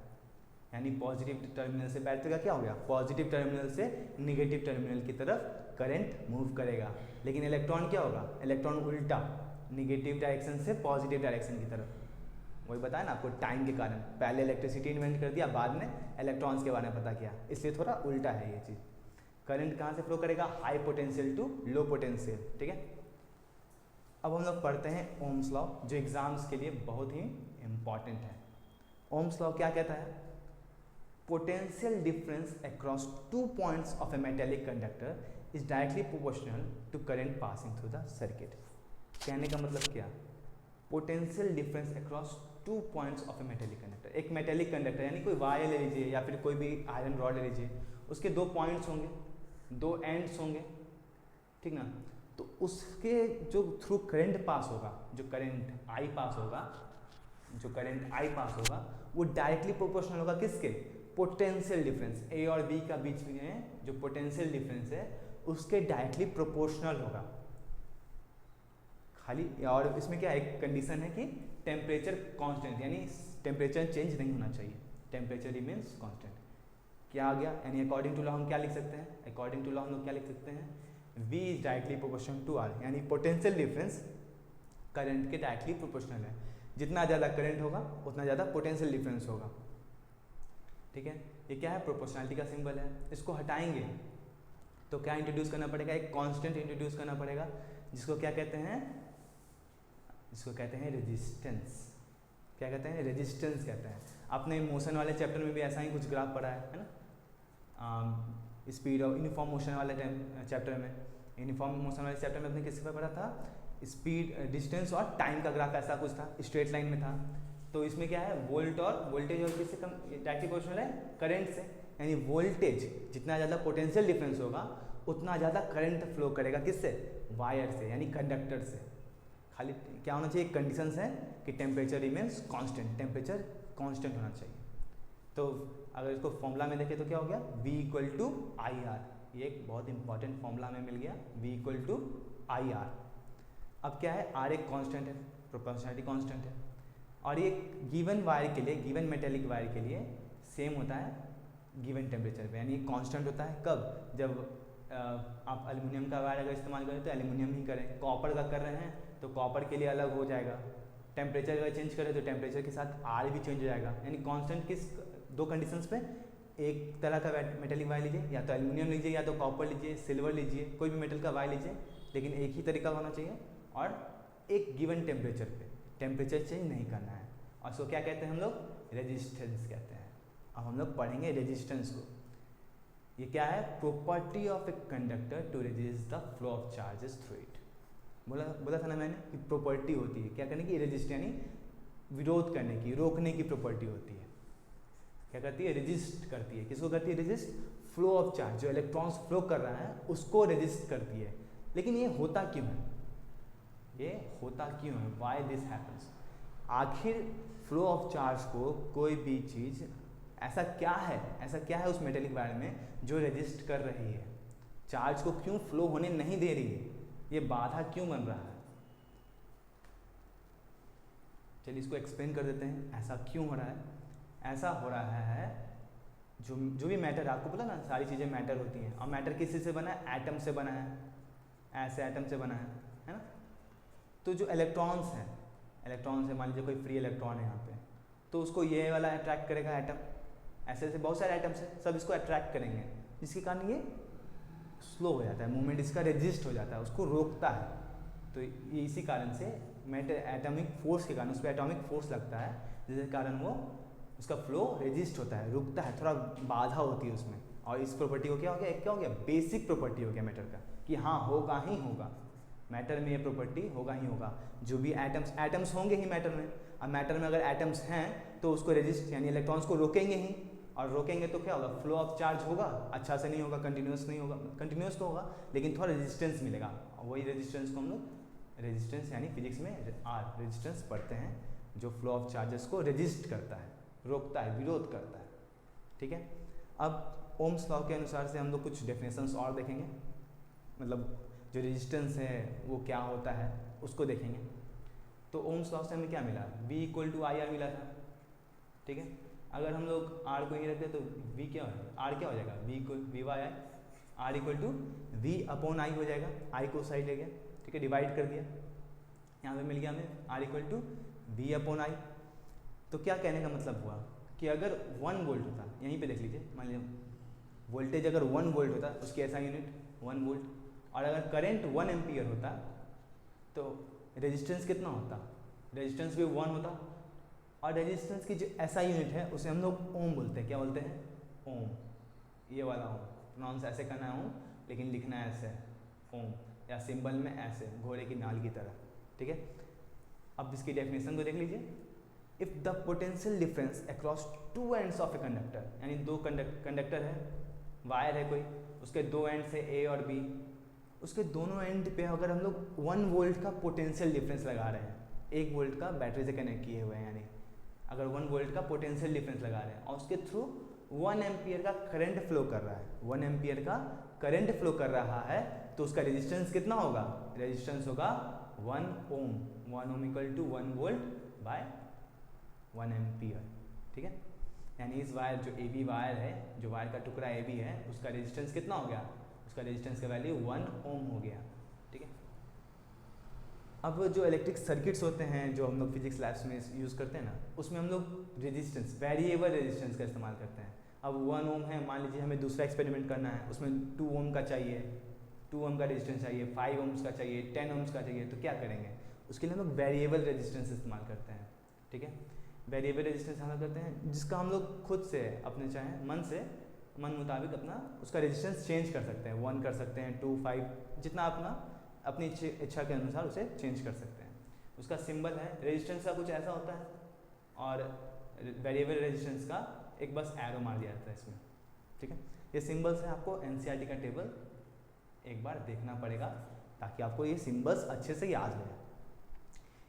यानी पॉजिटिव टर्मिनल से बैटरी का क्या हो गया, पॉजिटिव टर्मिनल से निगेटिव टर्मिनल की तरफ करंट मूव करेगा। लेकिन इलेक्ट्रॉन क्या होगा, इलेक्ट्रॉन उल्टा, निगेटिव डायरेक्शन से पॉजिटिव डायरेक्शन की तरफ। वही बताया ना आपको, टाइम के कारण पहले इलेक्ट्रिसिटी इन्वेंट कर दिया, बाद में इलेक्ट्रॉन्स के बारे में पता किया, इसलिए थोड़ा उल्टा है ये चीज़। करंट कहाँ से फ्लो करेगा, high potential to low potential, ठीक है। अब हम लोग पढ़ते हैं ओम्स लॉ, जो एग्जाम्स के लिए बहुत ही इंपॉर्टेंट है। ओम्स लॉ क्या कहता है, potential difference across 2 points of a metallic conductor is directly proportional to current passing through the circuit. कहने का मतलब क्या, potential difference across 2 points of a metallic conductor, एक मेटेलिक कंडक्टर यानी कोई वायर ले लीजिए या फिर कोई भी आयरन रॉड ले लीजिए, उसके 2 पॉइंट्स होंगे, 2 एंड्स होंगे, ठीक ना। तो उसके जो थ्रू करंट पास होगा, जो करंट आई पास होगा, जो करंट आई पास होगा वो डायरेक्टली प्रोपोर्शनल होगा किसके, पोटेंशियल डिफरेंस ए और बी का बीच में जो पोटेंशियल डिफरेंस है उसके डायरेक्टली प्रोपोर्शनल होगा। खाली और इसमें क्या एक कंडीशन है कि टेम्परेचर कांस्टेंट, यानी टेम्परेचर चेंज नहीं होना चाहिए, टेम्परेचर रिमेन्स कांस्टेंट। क्या आ गया, यानी अकॉर्डिंग टू लॉ हम क्या लिख सकते हैं, अकॉर्डिंग टू लॉ हम लोग क्या लिख सकते हैं, V is directly proportional to R, यानी पोटेंशियल डिफरेंस करंट के डायरेक्टली प्रोपोर्शनल है। जितना ज़्यादा करंट होगा उतना ज़्यादा पोटेंशियल डिफरेंस होगा, ठीक है। ये क्या है, प्रोपोर्शनलिटी का सिंबल है। इसको हटाएंगे तो क्या इंट्रोड्यूस करना पड़ेगा, एक कांस्टेंट इंट्रोड्यूस करना पड़ेगा, जिसको क्या कहते हैं, जिसको कहते हैं रेजिस्टेंस। क्या कहते हैं, रेजिस्टेंस कहते हैं। आपने मोशन वाले चैप्टर में भी ऐसा ही कुछ ग्राफ पढ़ा है ना, स्पीड और यूनिफॉर्म मोशन वाले चैप्टर में, यूनिफॉर्म मोशन वाले चैप्टर में आपने किसके पर पढ़ा था, स्पीड, डिस्टेंस और टाइम का ग्राफ ऐसा कुछ था, स्ट्रेट लाइन में था। तो इसमें क्या है, वोल्ट और वोल्टेज और किससे कम डायरेक्टली प्रोपोर्शनल है, करंट से, यानी वोल्टेज जितना ज़्यादा पोटेंशियल डिफरेंस होगा उतना ज़्यादा करंट फ्लो करेगा किससे, वायर से, यानी कंडक्टर से। खाली क्या होना चाहिए, कंडीशंस है कि temperature remains constant, temperature constant होना चाहिए। तो अगर इसको फॉर्मूला में देखें तो क्या हो गया, V equal to I R, ये एक बहुत इंपॉर्टेंट फॉर्मूला में मिल गया, V equal to I R. अब क्या है, R एक कांस्टेंट है, प्रोपोर्शनलिटी कांस्टेंट है, और ये गिवन वायर के लिए, गिवन मेटेलिक वायर के लिए सेम होता है गिवन टेम्परेचर पे, यानी कांस्टेंट होता है कब, जब आप एल्युमिनियम का वायर अगर इस्तेमाल करें तो एल्युमिनियम ही करें, कॉपर का कर रहे हैं तो कॉपर के लिए अलग हो जाएगा, टेम्परेचर अगर चेंज करें तो टेम्परेचर के साथ R भी चेंज हो जाएगा। यानी कांस्टेंट किस 2 कंडीशंस पे, एक तरह का मेटेलिक वायर लीजिए, या तो एल्युमिनियम लीजिए या तो कॉपर लीजिए, सिल्वर लीजिए, कोई भी मेटल का वायर लीजिए, लेकिन एक ही तरीका होना चाहिए और एक गिवन टेम्परेचर पे, टेम्परेचर चेंज नहीं करना है। और इसको क्या कहते हैं हम लोग, रेजिस्टेंस कहते हैं। अब हम लोग पढ़ेंगे रेजिस्टेंस को। ये क्या है, property of a conductor to resist the flow of charges through it. बोला था ना मैंने कि प्रॉपर्टी होती है क्या करने की, रेजिस्ट यानी विरोध करने की, रोकने की प्रॉपर्टी होती है। क्या करती है, रेजिस्ट करती है। किसको करती है, रेजिस्ट, फ्लो ऑफ चार्ज, जो इलेक्ट्रॉन्स फ्लो कर रहा है उसको रेजिस्ट करती है। लेकिन ये होता क्यों है, ये होता क्यों है, वाई दिस हैपन्स। आखिर फ्लो ऑफ चार्ज को कोई भी चीज़ ऐसा क्या है, ऐसा क्या है उस मेटेलिक वायर में जो रेजिस्ट कर रही है, चार्ज को क्यों फ्लो होने नहीं दे रही है, ये बाधा क्यों बन रहा है। चलिए इसको एक्सप्लेन कर देते हैं, ऐसा क्यों हो रहा है। ऐसा हो रहा है, जो भी मैटर, आपको पता ना सारी चीज़ें मैटर होती हैं, और मैटर किसी से बना है, एटम से बना है, ऐसे एटम से बना है ना। तो जो इलेक्ट्रॉन्स हैं, इलेक्ट्रॉन से मान लीजिए कोई फ्री इलेक्ट्रॉन है यहाँ पे, तो उसको ये वाला अट्रैक्ट करेगा एटम, ऐसे ऐसे बहुत सारे एटम्स हैं, सब इसको अट्रैक्ट करेंगे, जिसके कारण ये स्लो हो जाता है, मूवमेंट इसका रेजिस्ट हो जाता है, उसको रोकता है। तो ये इसी कारण से मैटर एटॉमिक फोर्स के कारण, उस पर एटॉमिक फोर्स लगता है, जिसके कारण वो उसका फ्लो रेजिस्ट होता है, रुकता है, थोड़ा बाधा होती है उसमें। और इस प्रॉपर्टी को क्या हो गया, एक क्या हो गया, बेसिक प्रॉपर्टी हो गया मैटर का, कि हाँ होगा ही होगा, मैटर में ये प्रॉपर्टी होगा ही होगा। जो भी एटम्स होंगे ही मैटर में, अब मैटर में अगर एटम्स हैं तो उसको रेजिस्ट यानी इलेक्ट्रॉन्स को रोकेंगे ही, और रोकेंगे तो क्या होगा, फ्लो ऑफ चार्ज होगा, अच्छा से नहीं होगा, कंटिन्यूस नहीं होगा, कंटिन्यूस तो होगा लेकिन थोड़ा रेजिस्टेंस मिलेगा, और वही रेजिस्टेंस को हम लोग रेजिस्टेंस यानी फिजिक्स में आर रेजिस्टेंस पढ़ते हैं, जो फ्लो ऑफ चार्जेस को रेजिस्ट करता है, रोकता है, विरोध करता है। ठीक है, अब ओम्स लॉ के अनुसार से हम लोग कुछ डेफिनेशंस और देखेंगे, मतलब जो रेजिस्टेंस है वो क्या होता है उसको देखेंगे। तो ओम्स लॉ से हमें क्या मिला, V equal to I R मिला था, ठीक है। अगर हम लोग R को यहीं रखते तो V क्या हो, R क्या हो जाएगा, V equal V by I, R equal to V upon I हो जाएगा, I को साइड ले गया, ठीक है, डिवाइड कर दिया, यहाँ पे मिल गया हमें R equal to V upon I. तो क्या कहने का मतलब हुआ कि अगर 1 वोल्ट होता, यहीं पे देख लीजिए, मान लीजिए वोल्टेज अगर 1 वोल्ट होता उसकी ऐसा यूनिट 1 वोल्ट, और अगर करंट 1 एम्पियर होता तो रेजिस्टेंस कितना होता, रेजिस्टेंस भी 1 होता, और रेजिस्टेंस की जो ऐसा यूनिट है उसे हम लोग ओम बोलते हैं, क्या बोलते हैं, ओम, ये वाला ओम, प्रोनाउंस ऐसे करना है ओम, लेकिन लिखना है ऐसे ओम, या सिंबल में ऐसे घोड़े की नाल की तरह, ठीक है। अब इसकी डेफिनेशन को देख लीजिए, if the potential difference across two ends of a conductor, यानी दो कंडक्टर है, वायर है कोई, उसके दो एंड से ए और बी, उसके दोनों एंड पे अगर हम लोग 1 वोल्ट का पोटेंशियल डिफरेंस लगा रहे हैं, 1 वोल्ट का बैटरी से कनेक्ट किए हुए हैं, यानी अगर 1 वोल्ट का पोटेंशियल डिफरेंस लगा रहे हैं और उसके थ्रू 1 एम्पियर का करंट फ्लो कर रहा है, 1 एम्पियर का करंट फ्लो कर रहा है, तो उसका रेजिस्टेंस कितना होगा, रेजिस्टेंस होगा 1 ohm, 1 ohm equal to 1 volt by 1 ampere, ठीक है। यानी इस वायर जो ए बी वायर है, जो वायर का टुकड़ा ए बी है, उसका रेजिस्टेंस कितना हो गया, उसका रेजिस्टेंस का वैल्यू 1 ओम हो गया, ठीक है। अब जो इलेक्ट्रिक सर्किट्स होते हैं जो हम लोग फिजिक्स लैब्स में यूज़ करते हैं ना, उसमें हम लोग रेजिस्टेंस, वेरिएबल रेजिस्टेंस का इस्तेमाल करते हैं। अब 1 ओम है, मान लीजिए हमें दूसरा एक्सपेरिमेंट करना है, उसमें 2 ओम का चाहिए, 2 ओम का रेजिस्टेंस चाहिए, 5 ओम्स का चाहिए, 10 ओम्स का चाहिए, तो क्या करेंगे, उसके लिए हम लोग वेरिएबल रेजिस्टेंस इस्तेमाल करते हैं, ठीक है। वेरिएबल रेजिस्टेंस हम करते हैं जिसका हम लोग खुद से अपने चाहे मन मुताबिक अपना उसका रेजिस्टेंस चेंज कर सकते हैं, 1 कर सकते हैं, 2, 5, जितना अपना अपनी इच्छा के अनुसार उसे चेंज कर सकते हैं। उसका सिंबल है, रेजिस्टेंस का कुछ ऐसा होता है, और वेरिएबल रेजिस्टेंस का एक बस एरो मार दिया जाता है इसमें, ठीक है। ये सिंबल्स है, आपको एनसीईआरटी का टेबल एक बार देखना पड़ेगा ताकि आपको ये सिंबल्स अच्छे से याद हो जाए।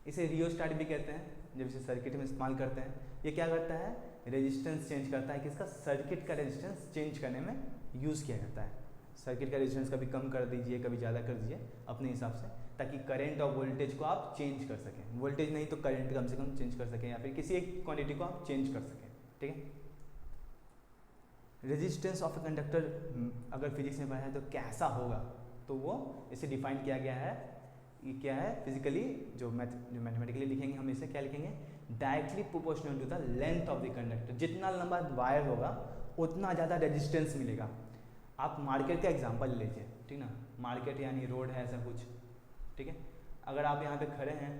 इसे रियोस्टेट भी कहते हैं, जब इसे सर्किट में इस्तेमाल करते हैं। ये क्या करता है, रेजिस्टेंस चेंज करता है, किसका, सर्किट का रेजिस्टेंस चेंज करने में यूज़ किया जाता है। सर्किट का रेजिस्टेंस कभी कम कर दीजिए, कभी ज़्यादा कर दीजिए अपने हिसाब से, ताकि करंट और वोल्टेज को आप चेंज कर सकें, वोल्टेज नहीं तो करंट कम से कम चेंज कर सकें, या फिर किसी एक क्वांटिटी को आप चेंज कर सकें, ठीक है। रेजिस्टेंस ऑफ ए कंडक्टर अगर फिजिक्स में पढ़ा है तो कैसा होगा, तो वो इसे डिफाइन किया गया है, ये क्या है, फिजिकली जो मैथमेटिकली लिखेंगे हम इसे क्या लिखेंगे, directly proportional to the length of the conductor. जितना लंबा वायर होगा उतना ज़्यादा रेजिस्टेंस मिलेगा। आप मार्केट का एग्जांपल ले लीजिए, ठीक ना, मार्केट यानी रोड है ऐसा कुछ, ठीक है। अगर आप यहाँ पे खड़े हैं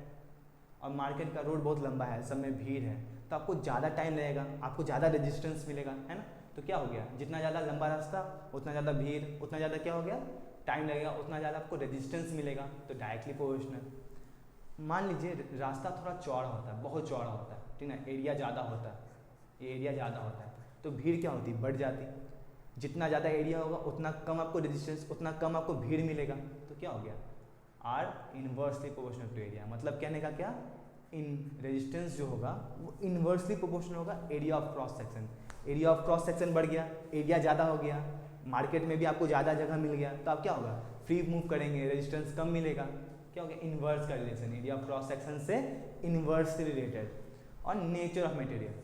और मार्केट का रोड बहुत लंबा है, सब में भीड़ है, तो आपको ज़्यादा टाइम लगेगा, आपको ज़्यादा रेजिस्टेंस मिलेगा, है ना। तो क्या हो गया, जितना ज़्यादा लंबा रास्ता उतना ज़्यादा भीड़, उतना ज़्यादा क्या हो गया, टाइम लगेगा, उतना ज़्यादा आपको रेजिस्टेंस मिलेगा, तो डायरेक्टली प्रोपोर्शनल। मान लीजिए रास्ता थोड़ा चौड़ा होता है, बहुत चौड़ा होता है, ठीक ना, एरिया ज़्यादा होता है, ये एरिया ज़्यादा होता है, तो भीड़ क्या होती, बढ़ जाती। जितना ज़्यादा एरिया होगा उतना कम आपको रेजिस्टेंस, उतना कम आपको भीड़ मिलेगा, तो क्या हो गया, R inversely proportional to area. मतलब कहने का क्या, इन रेजिस्टेंस जो होगा वो इनवर्सली प्रोपोर्शनल होगा area of cross section. Area of cross section बढ़ गया, एरिया ज़्यादा हो गया, मार्केट में भी आपको ज़्यादा जगह मिल गया, तो आप क्या होगा, फ्री मूव करेंगे, रेजिस्टेंस कम मिलेगा, क्या हो गया, इन्वर्स का relation, area of cross section से इन्वर्सली रिलेटेड। और नेचर ऑफ मटेरियल,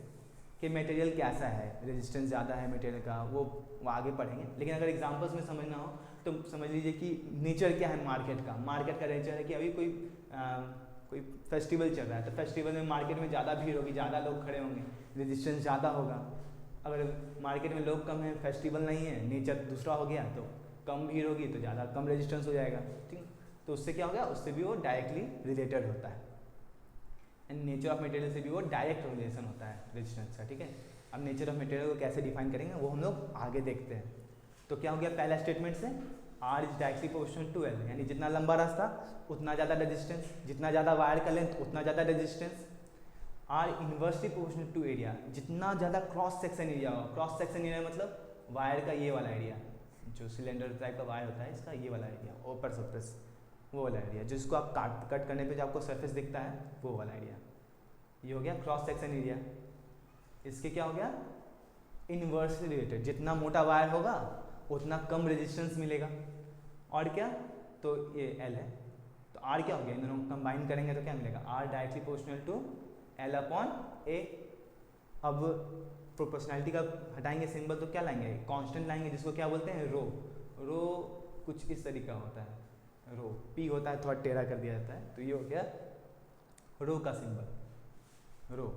कि मटेरियल कैसा है, रेजिस्टेंस ज़्यादा है मटेरियल का, वो आगे पढ़ेंगे, लेकिन अगर एग्जांपल्स में समझना हो तो समझ लीजिए कि नेचर क्या है मार्केट का। मार्केट का नेचर है कि अभी कोई फेस्टिवल चल रहा है, तो फेस्टिवल में मार्केट में ज़्यादा भीड़ होगी, ज़्यादा लोग खड़े होंगे, रेजिस्टेंस ज़्यादा होगा। अगर मार्केट में लोग कम हैं, फेस्टिवल नहीं है, नेचर दूसरा हो गया, तो कम भीड़ होगी तो ज़्यादा कम रेजिस्टेंस हो जाएगा, ठीक। तो उससे क्या हो गया, उससे भी वो डायरेक्टली रिलेटेड होता है। एंड नेचर ऑफ मटेरियल से भी वो डायरेक्ट रिलेशन होता है रेजिस्टेंस का, ठीक है। अब नेचर ऑफ मटेरियल को कैसे डिफाइन करेंगे वो हम लोग आगे देखते हैं। तो क्या हो गया पहला स्टेटमेंट से, R is directly proportional to L, यानी जितना लंबा रास्ता उतना ज़्यादा रेजिस्टेंस, जितना ज़्यादा वायर का लेंथ उतना ज़्यादा resistance. R inversely proportional to area, जितना ज़्यादा क्रॉस सेक्शन एरिया हो, क्रॉस सेक्शन एरिया मतलब वायर का ये वाला एरिया, जो सिलेंडर टाइप का वायर होता है इसका ये वाला एरिया, ओपर सरफेस वो वाला एरिया, जिसको आप कट करने पे जो आपको सरफेस दिखता है वो वाला एरिया, ये हो गया क्रॉस सेक्शन एरिया। इसके क्या हो गया, इन्वर्सली रिलेटेड, जितना मोटा वायर होगा उतना कम रेजिस्टेंस मिलेगा। और क्या, तो ये एल है, तो आर क्या हो गया, इन दोनों को कंबाइन करेंगे तो क्या मिलेगा, R directly proportional to L upon A. अब प्रोपोर्शनैलिटी का हटाएंगे सिंबल तो क्या लाएंगे, कांस्टेंट लाएंगे जिसको क्या बोलते हैं, रो। रो कुछ इस तरीका होता है, रो पी होता है, थोड़ा टेढ़ा कर दिया जाता है, तो ये हो गया रो का सिंबल, रो।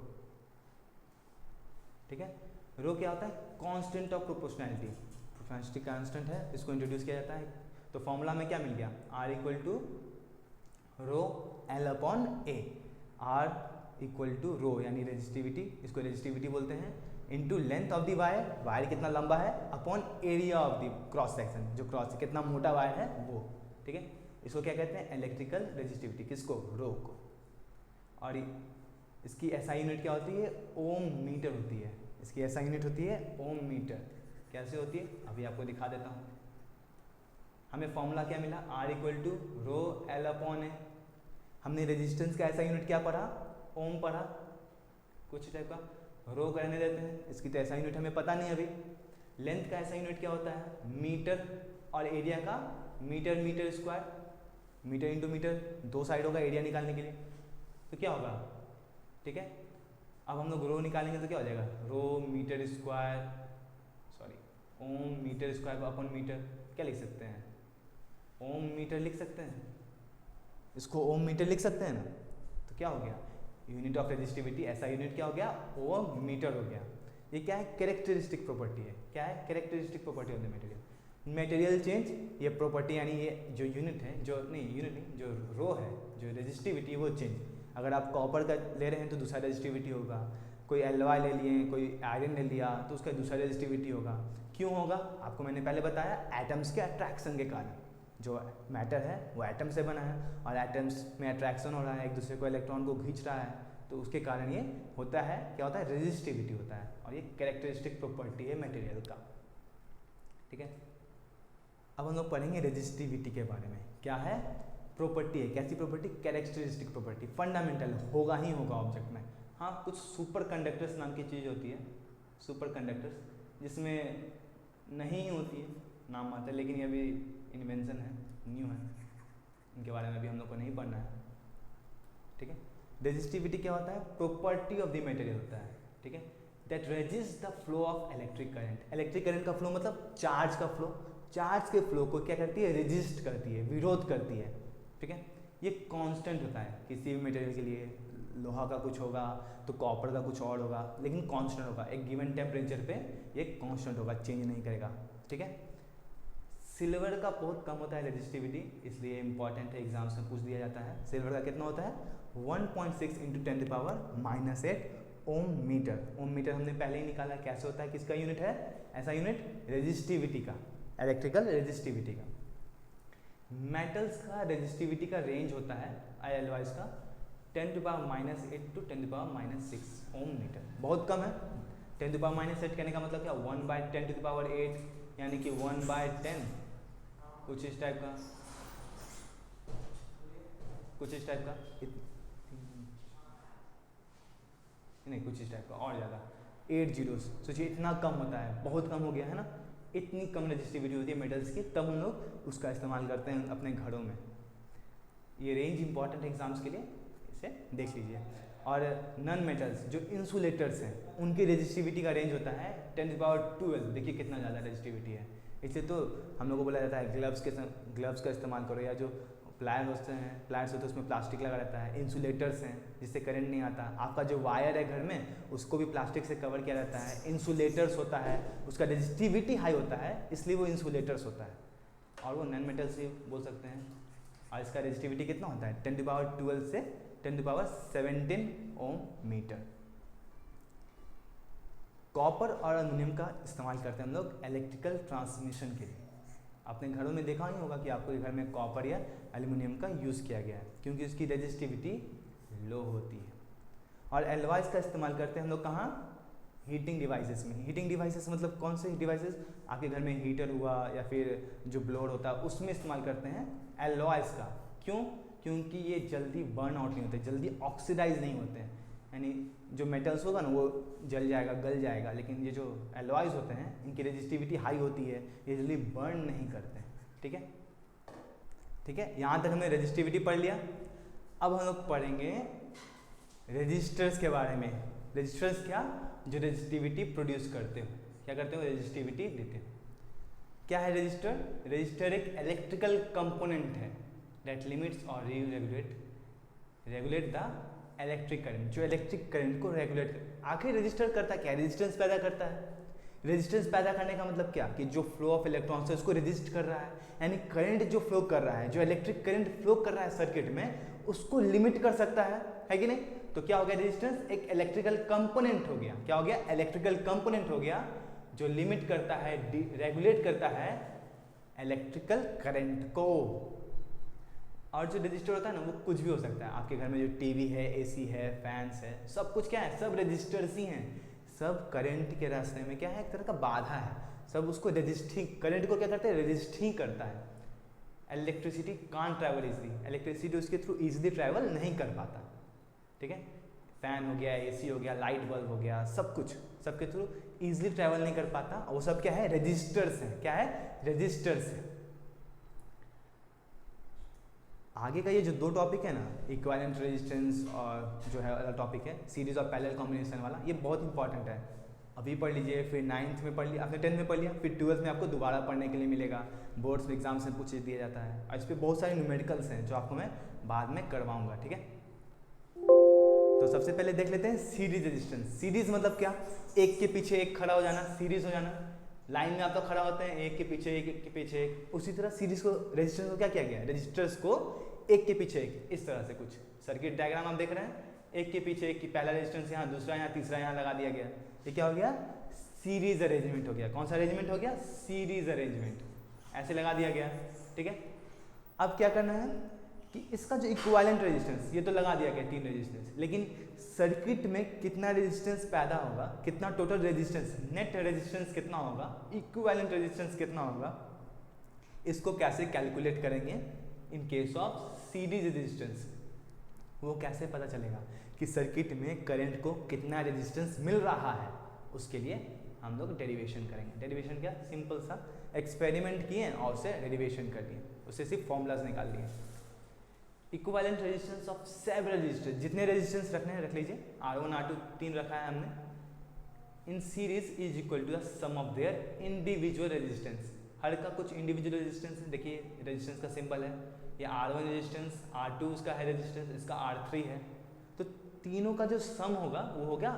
ठीक है, रो क्या होता है, constant of proportionality, proportionality constant है, इसको इंट्रोड्यूस किया जाता है। तो फॉर्मूला में क्या मिल गया, R equal to rho L upon A, R equal to rho यानी रेजिस्टिविटी, इसको रेजिस्टिविटी बोलते हैं, into length of the wire, wire कितना लंबा है, upon area of the cross section, जो क्रॉस कितना मोटा वायर है वो। ठीक है, इसको क्या कहते हैं, इलेक्ट्रिकल रेजिस्टिविटी, किसको, रो को। और इसकी एसआई यूनिट क्या होती है, ओम मीटर होती है, इसकी एसआई यूनिट होती है ओम मीटर। कैसे होती है अभी आपको दिखा देता हूँ। हमें फॉर्मूला क्या मिला, R equal to rho L upon A. हमने रेजिस्टेंस का एसआई यूनिट क्या पढ़ा, ओम पढ़ा, कुछ टाइप का, रो करने देते हैं, इसकी तो ऐसा यूनिट हमें पता नहीं अभी। लेंथ का ऐसा यूनिट क्या होता है, मीटर, और एरिया का metre, metre square, metre into metre, दो साइडों का एरिया निकालने के लिए। तो क्या होगा, ठीक है, अब हम लोग रो निकालेंगे तो क्या हो जाएगा, रो मीटर स्क्वायर, सॉरी ओम मीटर स्क्वायर अपॉन मीटर, क्या लिख सकते हैं, ओम मीटर लिख सकते हैं, इसको ओम मीटर लिख सकते हैं ना। तो क्या हो गया, यूनिट ऑफ रेजिस्टिविटी, ऐसा यूनिट क्या हो गया, ओम मीटर हो गया। ये क्या है, कैरेक्टरिस्टिक प्रॉपर्टी है, क्या है, characteristic property of the material. Material change, ये प्रॉपर्टी यानी ये जो यूनिट है, जो नहीं यूनिट नहीं, जो रो है, जो रेजिस्टिविटी वो चेंज। अगर आप कॉपर का ले रहे हैं तो दूसरा रेजिस्टिविटी होगा, कोई एलवाई ले लिए, कोई आयरन ले लिया तो उसका दूसरा रेजिस्टिविटी होगा। क्यों होगा, आपको मैंने पहले बताया, एटम्स के अट्रैक्शन के कारण। जो मैटर है वो एटम से बना है, और एटम्स में अट्रैक्शन हो रहा है, एक दूसरे को इलेक्ट्रॉन को खींच रहा है, तो उसके कारण ये होता है, क्या होता है, रेजिस्टिविटी होता है, और ये कैरेक्टरिस्टिक प्रॉपर्टी है मटेरियल का। ठीक है, अब हम लोग पढ़ेंगे रेजिस्टिविटी के बारे में। क्या है, प्रॉपर्टी है, कैसी प्रॉपर्टी, कैरेक्टरिस्टिक प्रॉपर्टी, फंडामेंटल होगा ही होगा ऑब्जेक्ट में। हाँ, कुछ सुपर कंडक्टर्स नाम की चीज़ होती है, सुपर कंडक्टर्स, जिसमें नहीं होती है, नाम आता है, लेकिन ये अभी इन्वेंशन है, न्यू है, इनके बारे में अभी हम लोग को नहीं पढ़ना है। ठीक है, रेजिस्टिविटी क्या होता है, प्रॉपर्टी ऑफ द मटेरियल होता है। ठीक है, that resist the flow of electric current. Electric current का फ्लो मतलब चार्ज का फ्लो, चार्ज के फ्लो को क्या करती है, रेजिस्ट करती है, विरोध करती है। ठीक है, ये कांस्टेंट होता है किसी भी मटेरियल के लिए, लोहा का कुछ होगा तो कॉपर का कुछ और होगा, लेकिन कांस्टेंट होगा, एक गिवन टेम्परेचर पे ये कांस्टेंट होगा, चेंज नहीं करेगा। ठीक है, सिल्वर का बहुत कम होता है रेजिस्टिविटी, इसलिए इंपॉर्टेंट है, एग्जाम्स में पूछ दिया जाता है। सिल्वर का कितना होता है, 1.6 इंटू 10⁻⁸ ओम मीटर। ओम मीटर हमने पहले ही निकाला, कैसे होता है, किसका यूनिट है, ऐसा यूनिट रेजिस्टिविटी का, इलेक्ट्रिकल रेजिस्टिविटी का। मेटल्स का रेजिस्टिविटी का रेंज होता है, एलॉयज का 10⁻⁸ टू 10⁻⁶ ओम मीटर, बहुत कम है। 10⁻⁸ कहने का मतलब क्या, 1/10⁸, यानी कि 1/10, कुछ इस टाइप का, कुछ इस टाइप का, नहीं कुछ इस टाइप का, और ज़्यादा 8 जीरोस। सोचिए इतना कम होता है, बहुत कम हो गया है ना, इतनी कम रेजिस्टिविटी होती है मेटल्स की, तब हम लोग उसका इस्तेमाल करते हैं अपने घरों में। ये रेंज इंपॉर्टेंट एग्जाम्स के लिए, इसे देख लीजिए। और नॉन मेटल्स जो इंसुलेटर्स हैं, उनकी रेजिस्टिविटी का रेंज होता है 10⁻12। देखिए कितना ज़्यादा रेजिस्टिविटी है, इसलिए तो हम लोग को बोला जाता है ग्लव्स का इस्तेमाल करो, या जो प्लायर्स होते हैं उसमें प्लास्टिक लगा रहता है। इंसुलेटर्स हैं जिससे करंट नहीं आता। आपका जो वायर है घर में, उसको भी प्लास्टिक से कवर किया रहता है। इंसुलेटर्स होता है, उसका रेजिस्टिविटी हाई होता है, इसलिए वो इंसुलेटर्स होता है, और वो नॉन मेटल्स ही बोल सकते हैं। और इसका रेजिस्टिविटी कितना होता है, 10⁻12 से 10⁻17 ओम मीटर। कॉपर और एल्युमिनियम का इस्तेमाल करते हैं हम लोग इलेक्ट्रिकल ट्रांसमिशन के लिए। अपने घरों में देखा ही होगा कि आपके घर में कॉपर या एल्युमिनियम का यूज़ किया गया है, क्योंकि उसकी रेजिस्टिविटी लो होती है। और एलॉयज का इस्तेमाल करते हैं हम लोग कहाँ, हीटिंग डिवाइसेस में। हीटिंग डिवाइसेस मतलब कौन से डिवाइसेस, आपके घर में हीटर हुआ या फिर जो ब्लोअर होता है, उसमें इस्तेमाल करते हैं एलॉयज का। क्यों, क्योंकि ये जल्दी बर्न आउट नहीं होते, जल्दी ऑक्सीडाइज नहीं होते हैं, यानी जो मेटल्स होगा ना वो जल जाएगा, गल जाएगा, लेकिन ये जो एलॉयज होते हैं इनकी रेजिस्टिविटी हाई होती है, ये जल्दी बर्न नहीं करते हैं। ठीक है, ठीक है, यहाँ तक हमने रेजिस्टिविटी पढ़ लिया। अब हम लोग पढ़ेंगे रजिस्टर्स के बारे में। रजिस्टर्स क्या, जो रेजिस्टिविटी प्रोड्यूस करते हो, क्या करते हो, रेजिस्टिविटी देते हो। क्या है रजिस्टर? रजिस्टर एक इलेक्ट्रिकल कंपोनेंट है दैट लिमिट्स और रेगुलेट द इलेक्ट्रिक करंट, जो इलेक्ट्रिक करंट को रेगुलेट कर। आखिर रजिस्टर करता क्या है? रेजिस्टेंस पैदा करता है। रेजिस्टेंस पैदा करने का मतलब क्या, कि जो फ्लो ऑफ इलेक्ट्रॉन्स है उसको रेजिस्ट कर रहा है, यानी करंट जो फ्लो कर रहा है, जो इलेक्ट्रिक करंट फ्लो कर रहा है सर्किट में, उसको लिमिट कर सकता है कि नहीं? तो क्या हो गया, रेजिस्टेंस एक इलेक्ट्रिकल कंपोनेंट हो गया। क्या हो गया? इलेक्ट्रिकल कंपोनेंट हो गया, जो लिमिट करता है, रेगुलेट करता है इलेक्ट्रिकल करंट को। और जो रजिस्टर होता है ना, वो कुछ भी हो सकता है। आपके घर में जो टीवी है, एसी है, फैंस है, सब कुछ क्या है, सब रजिस्टर्स ही हैं। सब करंट के रास्ते में क्या है, एक तरह का बाधा है। सब उसको रेजिस्ट ही, करंट को क्या करते हैं, रेजिस्ट ही करता है। Electricity can't travel easily, electricity उसके थ्रू इजीली ट्रैवल नहीं कर पाता। ठीक है, फैन हो गया, एसी हो गया, लाइट बल्ब हो गया, सब कुछ सबके थ्रू इजीली ट्रैवल नहीं कर पाता। वो सब क्या है, रजिस्टर्स है। क्या है? रजिस्टर्स है। आगे का ये जो दो टॉपिक है ना, इक्विवेलेंट रेजिस्टेंस और जो है वाला टॉपिक है सीरीज और पैरेलल कॉम्बिनेशन वाला, ये बहुत इंपॉर्टेंट है। अभी पढ़ लीजिए, फिर 9th में पढ़ लिया, आपने 10th में पढ़ लिया, फिर 12th में आपको दोबारा पढ़ने के लिए मिलेगा। बोर्ड्स में एग्जाम से पूछ दिया जाता है, और इस पर बहुत सारे न्यूमेरिकल्स हैं जो आपको मैं बाद में करवाऊंगा। ठीक है, तो सबसे पहले देख लेते हैं सीरीज रेजिस्टेंस। सीरीज मतलब क्या, एक के पीछे एक खड़ा हो जाना, सीरीज हो जाना। लाइन में आप तो खड़ा होते हैं, एक के पीछे एक, एक के पीछे एक। उसी तरह सीरीज को, रेजिस्टेंस को क्या किया गया, रजिस्टर्स को एक के पीछे एक, इस तरह से कुछ सर्किट डायग्राम आप देख रहे हैं, एक के पीछे एक की, पहला रेजिस्टेंस यहाँ, दूसरा यहाँ, तीसरा यहाँ लगा दिया गया। ये क्या हो गया, सीरीज अरेंजमेंट हो गया। कौन सा अरेंजमेंट हो गया, सीरीज अरेंजमेंट, ऐसे लगा दिया गया। ठीक है, अब क्या करना है कि इसका जो इक्विवेलेंट रेजिस्टेंस, ये तो लगा दिया गया 3 रेजिस्टेंस, लेकिन सर्किट में कितना रेजिस्टेंस पैदा होगा, कितना टोटल रेजिस्टेंस, नेट रेजिस्टेंस कितना होगा, इक्विवेलेंट रेजिस्टेंस कितना होगा, इसको कैसे कैलकुलेट करेंगे in case of series resistance. वो कैसे पता चलेगा कि सर्किट में करंट को कितना रेजिस्टेंस मिल रहा है, उसके लिए हम लोग डेरिवेशन करेंगे। डेरिवेशन क्या, सिंपल सा एक्सपेरिमेंट किए और उसे डेरिवेशन कर दिए, उससे सिर्फ फॉर्मूलाज निकाल लिए। Equivalent resistance of several resistance, जितने रेजिस्टेंस रखने हैं रख लीजिए, R1 R2 3 रखा है हमने। In series is equal to the sum of their individual resistance. हर का कुछ इंडिविजुअल रेजिस्टेंस है, देखिए रेजिस्टेंस का सिंबल है, ये R1 रेजिस्टेंस, R2 उसका है रेजिस्टेंस, इसका R3 है। तो तीनों का जो सम होगा वो हो गया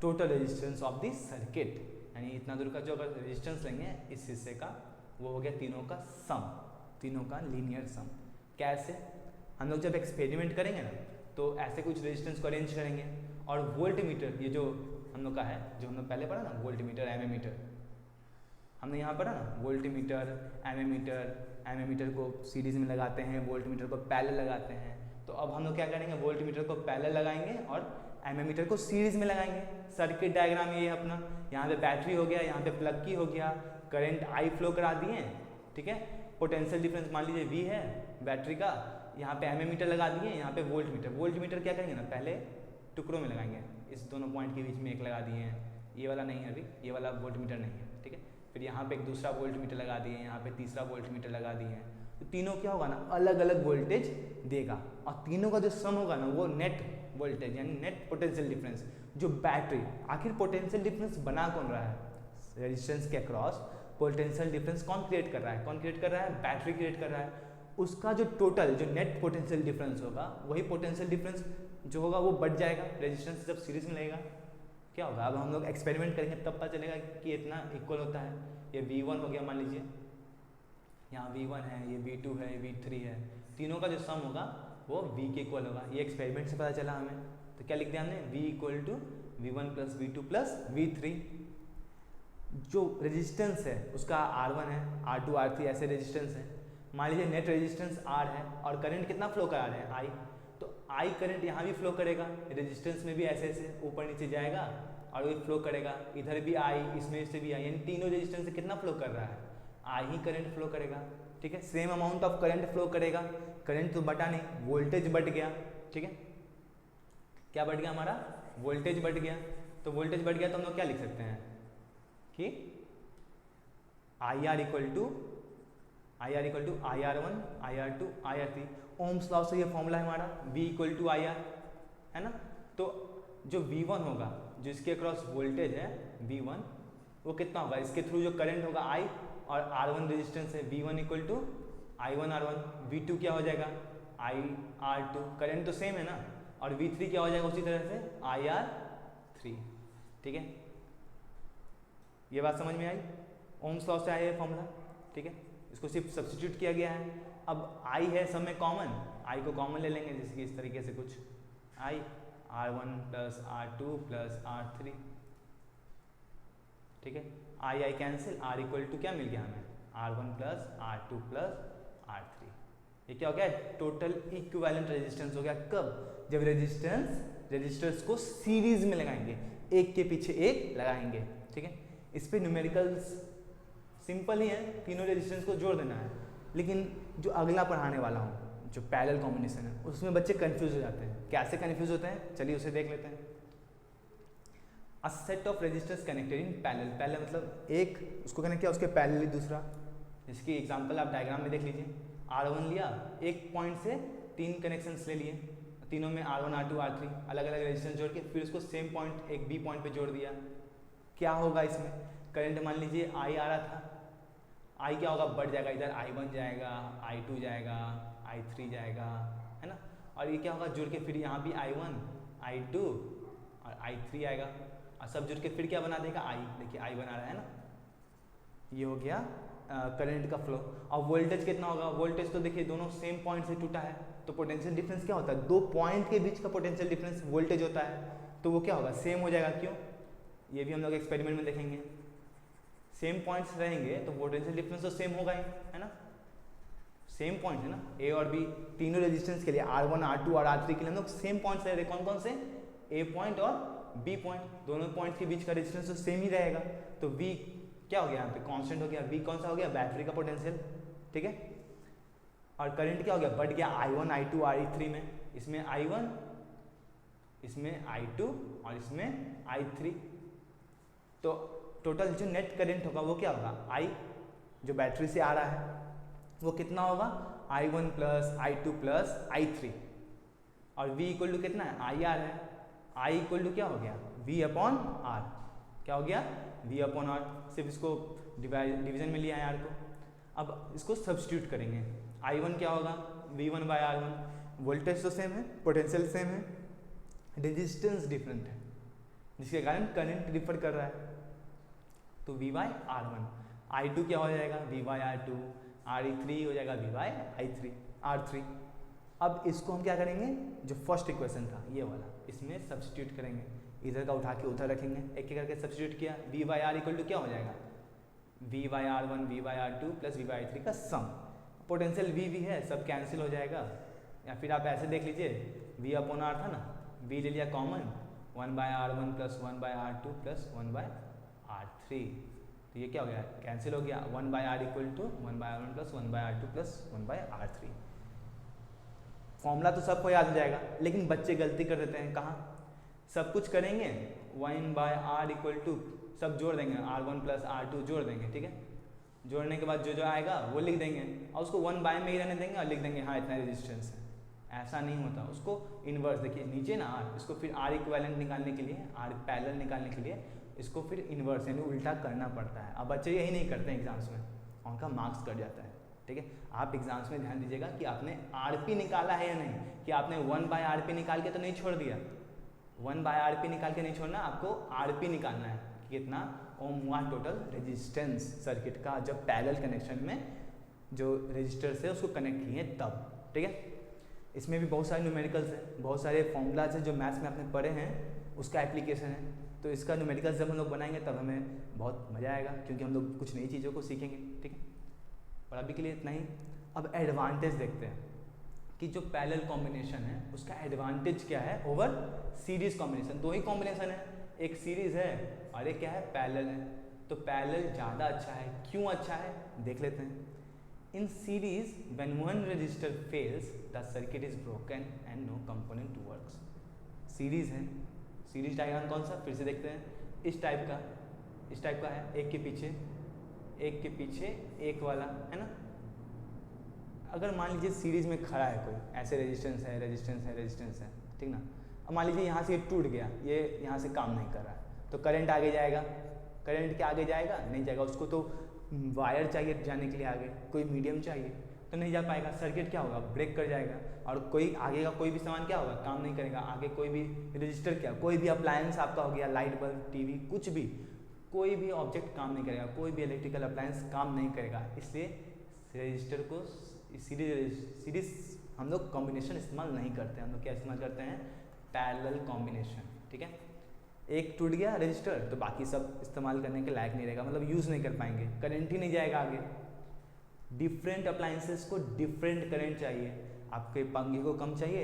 total resistance of the circuit, यानी इतना दूर का जो अगर रेजिस्टेंस लेंगे इस हिस्से का, वो हो गया तीनों का सम, तीनों का लीनियर सम। कैसे, हम लोग जब एक्सपेरिमेंट करेंगे ना, तो ऐसे कुछ रेजिस्टेंस को अरेंज करेंगे, और वोल्ट मीटर, ये जो हम लोग का है, जो हम लोग पहले पढ़ा ना, वोल्ट मीटर, एम मीटर, हमने यहाँ पढ़ा ना, वोल्ट मीटर, एम मीटर को सीरीज में लगाते हैं, वोल्ट मीटर को पैरेलल लगाते हैं। तो अब हम लोग क्या करेंगे, वोल्ट मीटर को पैरेलल लगाएंगे और एम मीटर को सीरीज में लगाएंगे। सर्किट डायग्राम ये है अपना, यहाँ पे बैटरी हो गया, यहाँ पे प्लग की हो गया, करंट आई फ्लो करा दिए। ठीक है, पोटेंशियल डिफरेंस मान लीजिए V है बैटरी का, यहाँ पे एम मीटर लगा दिए, यहाँ पे वोल्ट मीटर। वोल्ट मीटर क्या करेंगे ना, पहले टुकड़ों में लगाएंगे, इस दोनों पॉइंट के बीच में एक लगा दिए हैं, ये वाला नहीं है अभी, ये वाला वोल्ट मीटर नहीं है। ठीक है, फिर यहाँ पे एक दूसरा वोल्ट मीटर लगा दिए, यहाँ पे तीसरा वोल्ट मीटर लगा दिए हैं। तो तीनों क्या होगा ना, अलग अलग वोल्टेज देगा, और तीनों का जो सम होगा ना, वो नेट वोल्टेज यानी नेट पोटेंशियल डिफरेंस, जो बैटरी, आखिर पोटेंशियल डिफरेंस बना कौन रहा है, रेजिस्टेंस के अक्रॉस पोटेंशियल डिफरेंस कौन क्रिएट कर रहा है, कौन क्रिएट कर रहा है, बैटरी क्रिएट कर रहा है। उसका जो टोटल, जो नेट पोटेंशियल डिफरेंस होगा, वही पोटेंशियल डिफरेंस जो होगा वो बढ़ जाएगा रेजिस्टेंस जब सीरीज में लगेगा। क्या होगा, अब हम लोग एक्सपेरिमेंट करेंगे तब पता चलेगा कि इतना इक्वल होता है। ये V1 हो गया मान लीजिए, यहाँ V1 है, ये V2 है, V3 है, तीनों का जो सम होगा वो V के इक्वल होगा। ये एक्सपेरिमेंट से पता चला हमें, तो क्या लिख दिया हमने, V equal to V1 plus V2 plus V3। जो रेजिस्टेंस है उसका R1 है, R2 R3 ऐसे रेजिस्टेंस है। मान लीजिए नेट रेजिस्टेंस R है और करंट कितना फ्लो करा रहे हैं, I, तो I करंट यहाँ भी फ्लो करेगा, रेजिस्टेंस में भी ऐसे ऐसे ऊपर नीचे जाएगा और वही फ्लो करेगा, इधर भी I, इसमें से भी I, यानी तीनों रेजिस्टेंस से कितना फ्लो कर रहा है, I ही करंट फ्लो करेगा। ठीक है, same amount of current flow करेगा, करंट तो बटा नहीं, वोल्टेज बढ़ गया। ठीक है, क्या बढ़ गया हमारा, वोल्टेज बढ़ गया। तो वोल्टेज बढ़ गया तो हम लोग क्या लिख सकते हैं कि IR equal to I R equal to I R one, I R two, I R three. Ohm's law से ये फॉर्मूला है हमारा V equal to I R, है ना। तो जो V1 होगा, जो इसके अक्रॉस वोल्टेज है V1, वो कितना होगा, इसके थ्रू जो करंट होगा I, और R1 रेजिस्टेंस है, V1 equal to I1 R1, V2 क्या हो जाएगा I R2, करंट तो सेम है ना, और V3 क्या हो जाएगा उसी तरह से I R3। ठीक है, ये बात समझ में आई। ओम्स लॉ से आया है फॉर्मूला, ठीक है, इसको सिर्फ सब्स्टिट्यूट किया गया है। अब I है सब में कॉमन, I को कॉमन ले लेंगे, जैसे कि इस तरीके से कुछ I R1 plus R2 plus R3, ठीक है, I cancel, R equal to क्या मिल गया हमें R1 plus R2 plus R3। ये क्या हो गया, टोटल इक्विवेलेंट रेजिस्टेंस हो गया। कब, जब रेजिस्टर्स को सीरीज में लगाएंगे, एक के पीछे एक लगाएंगे। ठीक है, इस पे न्यूमेरिकल्स सिंपल ही है, तीनों रेजिस्टेंस को जोड़ देना है। लेकिन जो अगला पढ़ाने वाला हूँ, जो पैरेलल कॉम्बिनेशन है, उसमें बच्चे कंफ्यूज हो जाते हैं। कैसे कंफ्यूज होते हैं, चलिए उसे देख लेते हैं। A set of resistors connected in parallel, parallel मतलब एक उसको कनेक्ट किया, उसके पैरेलली दूसरा। जिसकी एग्जांपल आप डायग्राम में देख लीजिए, R1 लिया, एक पॉइंट से 3 कनेक्शंस ले लिए, तीनों में R1 R2 R3 अलग अलग रेजिस्टेंस जोड़ के फिर उसको सेम पॉइंट एक B पॉइंट पे जोड़ दिया। क्या होगा इसमें, करंट मान लीजिए I आ रहा था, I क्या होगा, बढ़ जाएगा, इधर I1 जाएगा, I2 जाएगा, I3 जाएगा, है ना। और ये क्या होगा, जुड़ के फिर यहाँ भी I1 I2 और I3 आएगा, और सब जुड़ के फिर क्या बना देगा I, देखिए I बना रहा है ना। ये हो गया करंट का फ्लो। और वोल्टेज कितना होगा, वोल्टेज तो देखिए दोनों सेम पॉइंट से टूटा है, तो पोटेंशियल डिफरेंस क्या होता है, दो पॉइंट के बीच का पोटेंशियल डिफरेंस वोल्टेज होता है, तो वो क्या होगा, सेम हो जाएगा। क्यों, ये भी हम लोग एक्सपेरिमेंट में देखेंगे। सेम पॉइंट्स रहेंगे तो पोटेंशियल डिफरेंस तो सेम होगा ही, है ना, सेम पॉइंट है ना। ए और बी तीनों रेजिस्टेंस के लिए, R1 R2 और R3 के लिए हम लोग सेम पॉइंट्स ले रहे हैं। कौन कौन से, ए पॉइंट और बी पॉइंट, दोनों पॉइंट के बीच का रेजिस्टेंस तो सेम ही रहेगा। तो V क्या हो गया यहाँ पे, कांस्टेंट हो गया। V कौन सा हो गया, बैटरी का पोटेंशियल, ठीक है। और करंट क्या हो गया, बढ़ गया I1 I2 I3 में, इसमें I1, इसमें I2 और इसमें I3। तो टोटल जो नेट करंट होगा वो क्या होगा, I जो बैटरी से आ रहा है वो कितना होगा, I1 plus I2 plus I3, और V इक्वल टू कितना है, IR है। I इक्वल टू क्या हो गया, V अपॉन R, क्या हो गया, V अपॉन R। सिर्फ इसको डिवीजन में लिया है R को। अब इसको सब्स्टिट्यूट करेंगे, I1 क्या होगा, V1 बाय R1, वोल्टेज तो सेम है, पोटेंशियल सेम है, रेजिस्टेंस डिफरेंट है, जिसके कारण करंट डिफर कर रहा है, तो V बाय R1। I2 क्या हो जाएगा, V बाय R2, R3 हो जाएगा V बाय I3 R3। अब इसको हम क्या करेंगे, जो फर्स्ट इक्वेशन था ये वाला, इसमें सब्स्टिट्यूट करेंगे, इधर का उठा के उधर रखेंगे, एक एक करके सब्स्टिट्यूट किया। V by R equal to क्या हो जाएगा, V by R1 V by R2 plus V by R3 का सम। पोटेंशियल V है, सब कैंसिल हो जाएगा। या फिर आप ऐसे देख लीजिए, V अपॉन R था ना, V ले लिया common, 1 by R1 plus 1 by R2 plus 1 by R3, तो ये क्या हो गया, कैंसिल हो गया। 1 by R equal to 1 by R1 plus 1 by R2 plus 1 by R3। Formula तो सबको याद हो जाएगा, लेकिन बच्चे गलती कर देते हैं। कहाँ, सब कुछ करेंगे, 1 बाय R इक्वल टू सब जोड़ देंगे, R1 प्लस R2 जोड़ देंगे, ठीक है। जोड़ने के बाद जो जो आएगा वो लिख देंगे, और उसको 1 बाय में ही रहने देंगे और लिख देंगे हाँ इतना रेजिस्टेंस है। ऐसा नहीं होता, उसको इन्वर्स, देखिए नीचे ना R, इसको फिर R इक्विवेलेंट निकालने के लिए, R पैरेलल निकालने के लिए इसको फिर इन्वर्स यानी उल्टा करना पड़ता है। अब बच्चे यही नहीं करते हैं एग्जाम्स में, उनका मार्क्स कट जाता है, ठीक है। आप एग्जाम्स में ध्यान दीजिएगा कि आपने RP निकाला है या नहीं, कि आपने 1 बाय RP निकाल के तो नहीं छोड़ दिया, 1 बाय RP निकाल के नहीं छोड़ना, आपको RP निकालना है कि कितना ओम हुआ टोटल रेजिस्टेंस सर्किट का, जब पैरेलल कनेक्शन में जो रजिस्टर्स है उसको कनेक्ट किए तब, ठीक है। इसमें भी बहुत सारे न्यूमेरिकल्स हैं, बहुत सारे फॉर्मूलाज हैं जो मैथ्स में आपने पढ़े हैं, उसका एप्लीकेशन है। तो इसका न्यूमेरिकल्स जब हम लोग बनाएंगे तब हमें बहुत मज़ा आएगा, क्योंकि हम लोग कुछ नई चीज़ों को सीखेंगे, ठीक है। और अभी के लिए इतना ही। अब एडवांटेज देखते हैं कि जो पैरेलल कॉम्बिनेशन है उसका एडवांटेज क्या है ओवर सीरीज कॉम्बिनेशन। दो ही कॉम्बिनेशन है, एक सीरीज है और एक क्या है, पैरेलल है। तो पैरेलल ज़्यादा अच्छा है। क्यों अच्छा है, देख लेते हैं। In series, when one resistor fails, the circuit is broken and no component works. Series है, सीरीज डायग्राम कौन सा, फिर से देखते हैं। इस टाइप का है, एक के पीछे एक वाला, है ना। अगर मान लीजिए सीरीज में खड़ा है कोई, ऐसे रेजिस्टेंस है रेजिस्टेंस है रेजिस्टेंस है, ठीक ना। अब मान लीजिए यहाँ से ये टूट गया, ये यहाँ से काम नहीं कर रहा है, तो करंट आगे जाएगा? करंट क्या आगे जाएगा? नहीं जाएगा। उसको तो वायर चाहिए जाने के लिए आगे, कोई मीडियम चाहिए, तो नहीं जा पाएगा। सर्किट क्या होगा? ब्रेक कर जाएगा। और कोई आगे का कोई भी सामान क्या होगा? काम नहीं करेगा। आगे कोई भी रजिस्टर, क्या कोई भी अप्लायंस आपका हो गया, लाइट बल्ब, टीवी, कुछ भी, कोई भी ऑब्जेक्ट काम नहीं करेगा, कोई भी इलेक्ट्रिकल अप्लायंस काम नहीं करेगा। इसलिए रजिस्टर को सीरीज हम लोग कॉम्बिनेशन इस्तेमाल नहीं करते हैं। हम लोग क्या इस्तेमाल करते हैं? पैरेलल कॉम्बिनेशन, ठीक है। एक टूट गया रजिस्टर तो बाकी सब इस्तेमाल करने के लायक नहीं रहेगा, मतलब यूज़ नहीं कर पाएंगे, करंट ही नहीं जाएगा आगे। डिफरेंट अप्लायंसेस को डिफरेंट करंट चाहिए। आपके पंखे को कम चाहिए,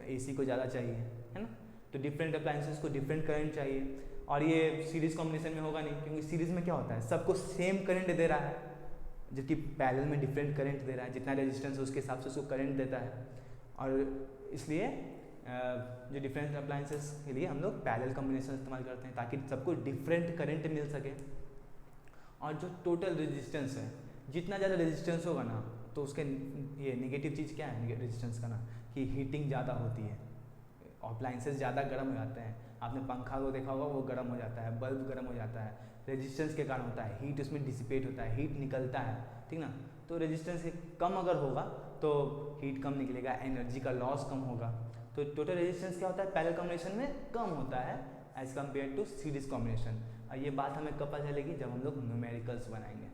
एसी को ज़्यादा चाहिए, है ना। तो डिफरेंट अप्लायंसेस को डिफरेंट करंट चाहिए। और ये सीरीज कॉम्बिनेशन में होगा नहीं, क्योंकि सीरीज में क्या होता है? सबको सेम करंट दे रहा है, जबकि पैरेलल में डिफरेंट करंट दे रहा है। जितना रेजिस्टेंस है उसके हिसाब से उसको करंट देता है। और इसलिए जो डिफरेंट अप्लायंसेस के लिए हम लोग पैरेलल कॉम्बिनेशन इस्तेमाल करते हैं, ताकि सबको डिफरेंट करंट मिल सके। और जो टोटल रेजिस्टेंस है, जितना ज़्यादा रेजिस्टेंस होगा ना, तो उसके ये नेगेटिव चीज़ क्या है रेजिस्टेंस का ना, कि हीटिंग ज़्यादा होती है, अप्लायंसेस ज़्यादा गर्म हो जाते हैं। आपने पंखा को देखा होगा, वो गर्म हो जाता है, बल्ब गर्म हो जाता है, रेजिस्टेंस के कारण होता है। हीट उसमें डिसिपेट होता है, हीट निकलता है, ठीक ना। तो रेजिस्टेंस कम अगर होगा तो हीट कम निकलेगा, एनर्जी का लॉस कम होगा। तो टोटल रेजिस्टेंस क्या होता है? पैरेलल कॉम्बिनेशन में कम होता है as compare to series combination. और ये बात हमें कब पता चलेगी? जब हम लोग न्यूमेरिकल्स बनाएंगे।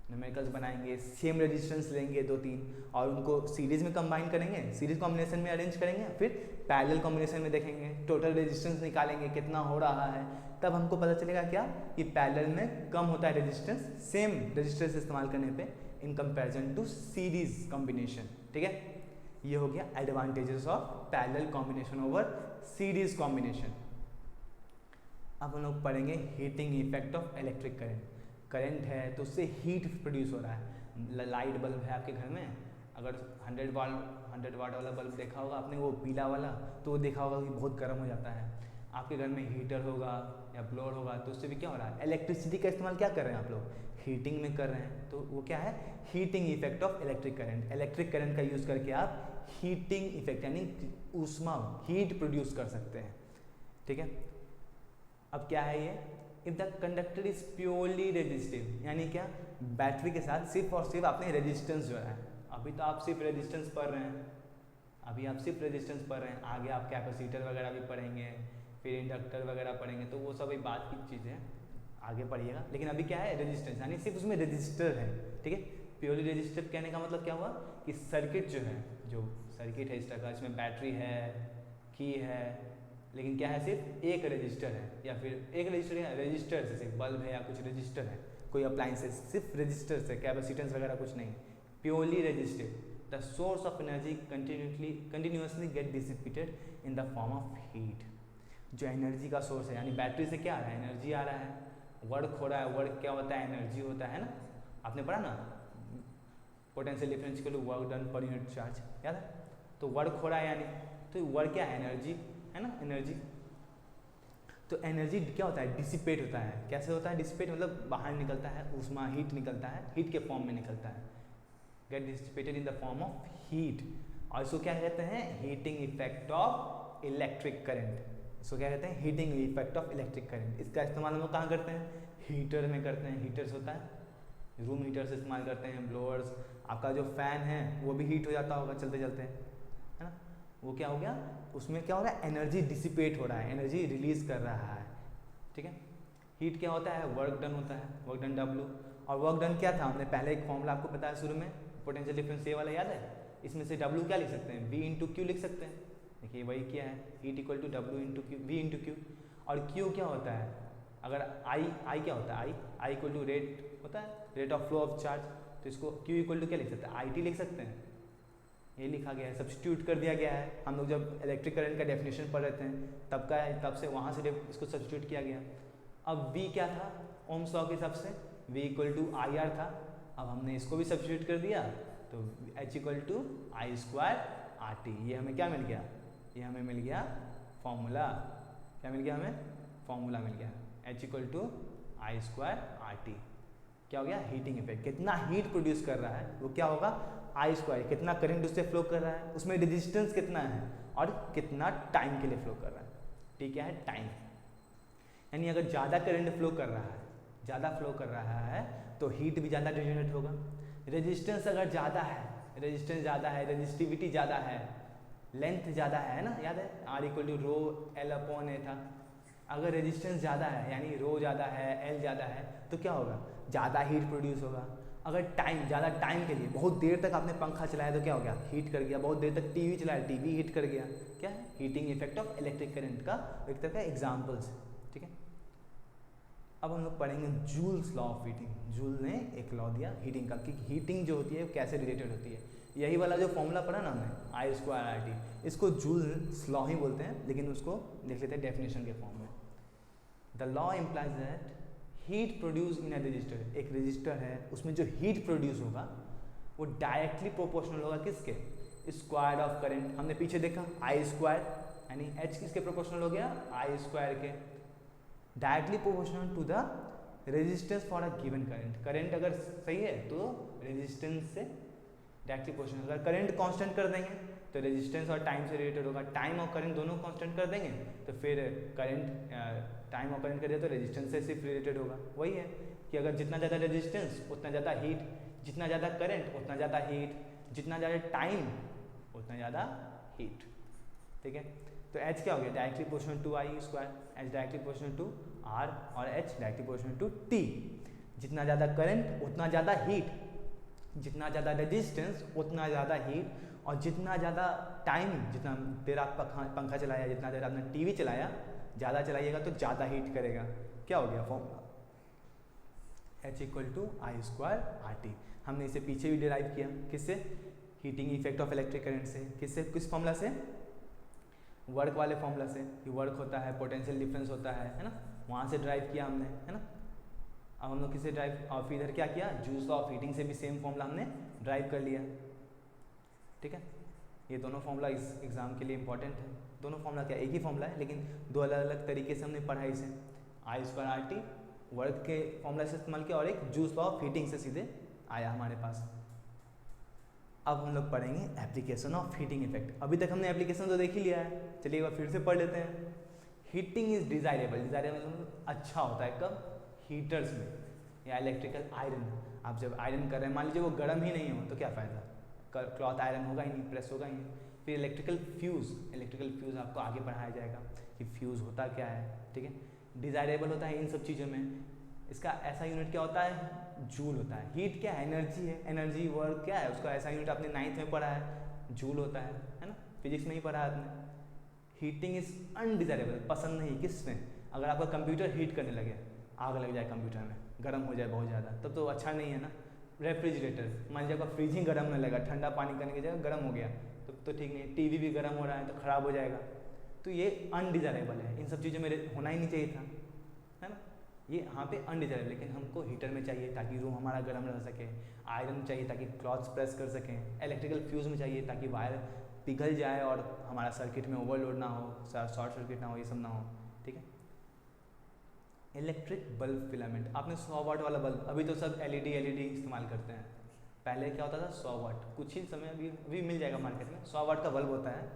न्यूमेरिकल्स बनाएंगे, सेम रेजिस्टेंस लेंगे 2-3 और उनको सीरीज में कंबाइन करेंगे, सीरीज कॉम्बिनेशन में अरेंज करेंगे, फिर पैरेलल कॉम्बिनेशन में देखेंगे, टोटल रेजिस्टेंस निकालेंगे कितना हो रहा है। तब हमको पता चलेगा क्या, कि पैरेलल में कम होता है रेजिस्टेंस, सेम रेजिस्टेंस इस्तेमाल करने पे, in comparison to series combination, ठीक है। ये हो गया advantages of parallel combination over series combination. अब हम लोग पढ़ेंगे heating effect of electric current. Current है तो उससे हीट प्रोड्यूस हो रहा है। लाइट बल्ब है आपके घर में, अगर 100 वाट वाला बल्ब देखा होगा आपने, वो पीला वाला, तो वो देखा होगा कि बहुत गर्म हो जाता है। आपके घर में हीटर होगा या ब्लोअर होगा, तो उससे भी क्या हो रहा है? इलेक्ट्रिसिटी का इस्तेमाल क्या कर रहे हैं आप लोग? हीटिंग में कर रहे हैं। तो वो क्या है? Heating effect of electric current. Electric current का यूज़ करके आप हीटिंग इफेक्ट यानी ऊष्मा, हीट प्रोड्यूस कर सकते हैं, ठीक है। अब क्या है ये? If the conductor is purely resistive, यानी क्या? बैटरी के साथ सिर्फ और सिर्फ आपने रेजिस्टेंस जोड़ा है। अभी तो आप सिर्फ रेजिस्टेंस पढ़ रहे हैं, अभी आप सिर्फ रेजिस्टेंस पढ़ रहे हैं, आगे आप कैपेसिटर वगैरह भी पढ़ेंगे, फिर इंडक्टर वगैरह पढ़ेंगे, तो वो सब एक बात की चीज़ें हैं, आगे पढ़िएगा। लेकिन अभी क्या है? रेजिस्टेंस, यानी सिर्फ उसमें रजिस्टर है, ठीक है। प्योरली रेजिस्टिव कहने का मतलब क्या हुआ? कि सर्किट जो है, जो सर्किट है इस तरह का, इसमें बैटरी है, की है, लेकिन क्या है? सिर्फ एक रजिस्टर है, या फिर एक रजिस्टर है, रजिस्टर से सिर्फ बल्ब है या कुछ रजिस्टर है, कोई अप्लायंसेस, सिर्फ रजिस्टर से, कैपेसिटेंस वगैरह कुछ नहीं, purely resistive. The source of energy continuously get dissipated in the form of heat. जो एनर्जी का सोर्स है, यानी बैटरी से क्या आ रहा है? एनर्जी आ रहा है, वर्क हो रहा है। वर्क क्या होता है? एनर्जी होता है ना, आपने पढ़ा ना, potential difference equal to work done per unit charge, याद है। तो वर्क हो रहा है, यानी तो वर्क क्या है? एनर्जी है ना, एनर्जी। तो एनर्जी क्या होता है? डिसिपेट होता है। कैसे होता है डिसिपेट? मतलब बाहर निकलता है, ऊष्मा, हीट निकलता है, हीट के फॉर्म में निकलता है, get dissipated in the form of heat. और इसको क्या कहते हैं? Heating effect of electric current. इसको क्या कहते हैं? Heating effect of electric current. इसका इस्तेमाल हम लोग कहाँ करते हैं? हीटर में करते हैं। हीटर्स होता है, रूम हीटर्स इस्तेमाल करते हैं, ब्लोअर्स, आपका जो फैन है वो भी हीट हो जाता होगा चलते चलते, है ना। वो क्या हो गया? उसमें क्या हो रहा है? एनर्जी डिसिपेट हो रहा है, एनर्जी रिलीज कर रहा है, ठीक है। हीट क्या होता है? वर्क डन होता है, वर्क डन W। और वर्क डन क्या था? हमने पहले एक फॉर्मूला आपको बताया शुरू में, पोटेंशियल डिफरेंस ये वाला याद है? इसमें से W क्या लिख सकते हैं? V इंटू क्यू लिख सकते हैं। देखिए वही क्या है, heat equal to W into Q, V into Q. और Q क्या होता है? अगर I क्या होता है? I इक्वल टू रेट होता है, rate of flow of charge. तो इसको Q इक्वल टू क्या लिख सकते हैं? IT लिख सकते हैं। ये लिखा गया है, सब्स्टिट्यूट कर दिया गया है। हम लोग जब इलेक्ट्रिक करंट का डेफिनेशन पढ़ रहे थे तब का है, तब से वहाँ से इसको सब्स्टिट्यूट किया गया। अब V क्या था? ओम्स लॉ के हिसाब से V इक्वल टू IR था। अब हमने इसको भी सब्स्टिट्यूट कर दिया, तो H equal to I square RT। ये हमें क्या मिल गया? ये हमें मिल गया फॉर्मूला। क्या मिल गया हमें? फॉर्मूला मिल गया, H equal to I square RT। क्या हो गया, हीटिंग इफेक्ट। कितना हीट प्रोड्यूस कर रहा है वो क्या होगा, आई स्क्वायर। कितना करंट उससे फ्लो कर रहा है, उसमें रेजिस्टेंस कितना है और कितना टाइम के लिए फ्लो कर रहा है। ठीक है, टाइम। यानी अगर ज़्यादा करंट फ्लो कर रहा है, ज़्यादा फ्लो कर रहा है तो हीट भी ज़्यादा जनरेट होगा। रेजिस्टेंस अगर ज़्यादा है, रेजिस्टेंस ज़्यादा है, रेजिस्टिविटी ज़्यादा है, लेंथ ज़्यादा है ना, याद है R equal to rho L upon A था। अगर रेजिस्टेंस ज़्यादा है यानी रो ज़्यादा है, एल ज़्यादा है, तो क्या होगा, ज़्यादा हीट प्रोड्यूस होगा। अगर टाइम, ज़्यादा टाइम के लिए, बहुत देर तक आपने पंखा चलाया तो क्या हो गया, हीट कर गया। बहुत देर तक टीवी चलाया, टीवी हीट कर गया। क्या है, heating effect of electric current का एक तरह का एग्जाम्पल्स। ठीक है, अब हम लोग पढ़ेंगे joules law of heating. Joule ने एक लॉ दिया हीटिंग का कि हीटिंग जो होती है वो कैसे रिलेटेड होती है। यही वाला जो फॉर्मूला पढ़ा ना हमने, आई स्क्वायर आर टी, इसको जूल्स लॉ ही बोलते हैं, लेकिन उसको देख लेते हैं डेफिनेशन के फॉर्म में। The law implies that heat produce in a resistor. एक रजिस्टर है, उसमें जो हीट प्रोड्यूस होगा वो डायरेक्टली प्रोपोर्शनल होगा किसके, स्क्वायर ऑफ करंट। हमने पीछे देखा आई स्क्वायर, यानी एच किसके प्रोपोर्शनल हो गया, आई स्क्वायर के। Directly proportional to the resistance for a given current. Current अगर सही है तो रेजिस्टेंस से डायरेक्टली प्रोपोर्शनल। अगर करंट कांस्टेंट कर देंगे तो रेजिस्टेंस और टाइम से रिलेटेड होगा। टाइम और करंट दोनों कांस्टेंट कर देंगे तो फिर करंट, टाइम और करंट कर दिया तो रेजिस्टेंस से सिर्फ रिलेटेड होगा। वही है कि अगर जितना ज़्यादा रेजिस्टेंस उतना ज़्यादा हीट, जितना ज़्यादा करंट उतना ज़्यादा हीट, जितना ज़्यादा टाइम उतना ज़्यादा हीट। ठीक है, तो H क्या हो गया, directly proportional to I square. H directly proportional to R और H directly proportional to T। जितना ज़्यादा करंट उतना ज़्यादा हीट, जितना ज़्यादा रेजिस्टेंस उतना ज़्यादा हीट, और जितना ज़्यादा टाइम, जितना देर आप पंखा चलाया, जितना देर आपने टीवी चलाया, ज़्यादा चलाइएगा तो ज़्यादा हीट करेगा। क्या हो गया formula, H equal to I square R T. हमने इसे पीछे भी डिराइव किया, किससे, heating effect of electric current से। किससे, किस फॉर्मूला से, वर्क वाले फॉर्मूला से, कि वर्क होता है, पोटेंशियल डिफरेंस होता है ना, वहाँ से ड्राइव किया हमने, है ना। अब हम लोग किसे ड्राइव, और फिर इधर क्या किया, जूल्स लॉ ऑफ हीटिंग से भी सेम फॉर्मूला हमने ड्राइव कर लिया। ठीक है, ये दोनों फॉर्मूला इस एग्जाम के लिए इंपॉर्टेंट है। दोनों फॉर्मूला क्या, एक ही फॉर्मूला है लेकिन दो अलग अलग तरीके से हमने पढ़ा इसे। आई स्क्वायर आर टी वर्क के फॉर्मूला से इस्तेमाल किया, और एक जूल्स लॉ ऑफ हीटिंग से सीधे आया हमारे पास। अब हम लोग पढ़ेंगे एप्लीकेशन ऑफ हीटिंग इफेक्ट। अभी तक हमने एप्लीकेशन तो देख ही लिया है, चलिए एक बार फिर से पढ़ लेते हैं। Heating is desirable. डिजायरेबल अच्छा होता है कब, हीटर्स में या इलेक्ट्रिकल आयरन। आप जब आयरन कर रहे हैं, मान लीजिए वो गर्म ही नहीं हो तो क्या फ़ायदा, क्लॉथ आयरन होगा ही नहीं, प्रेस होगा ही नहीं। फिर इलेक्ट्रिकल फ्यूज़, इलेक्ट्रिकल फ्यूज़ आपको आगे पढ़ाया जाएगा कि फ्यूज़ होता क्या है। ठीक है, डिजायरेबल होता है इन सब चीज़ों में। इसका ऐसा यूनिट क्या होता है, जूल होता है। हीट क्या है, एनर्जी है, एनर्जी वर्क क्या है, उसका ऐसा यूनिट आपने 9th में पढ़ा है, जूल होता है ना, फिजिक्स में ही पढ़ा है आपने। हीटिंग इज अनडिजायरेबल, पसंद नहीं किसमें, अगर आपका कंप्यूटर हीट करने लगे, आग लग जाए कंप्यूटर में, गर्म हो जाए बहुत ज़्यादा, तब तो अच्छा नहीं है ना। रेफ्रिजरेटर, मान लीजिए आपका फ्रिज ही गर्म नहीं लगा, ठंडा पानी करने की जगह गर्म हो गया तो ठीक नहीं। टीवी भी गर्म हो रहा है तो ख़राब हो जाएगा, तो ये अनडिजायरेबल है। इन सब चीज़ों में होना ही नहीं चाहिए था, है ना। ये यहाँ पे अनडिजायरेबल, लेकिन हमको हीटर में चाहिए ताकि रूम हमारा गर्म रह सके, आयरन चाहिए ताकि क्लॉथ्स प्रेस कर सकें, इलेक्ट्रिकल फ्यूज़ में चाहिए ताकि वायर पिघल जाए और हमारा सर्किट में ओवरलोड ना हो, शॉर्ट सर्किट ना हो, ये सब ना हो। ठीक है, इलेक्ट्रिक बल्ब फिलामेंट, आपने 100 वाट वाला बल्ब, अभी तो सब एलईडी इस्तेमाल करते हैं। पहले क्या होता था, 100 वाट, कुछ ही समय अभी मिल जाएगा मार्केट में, 100 वाट का बल्ब होता है,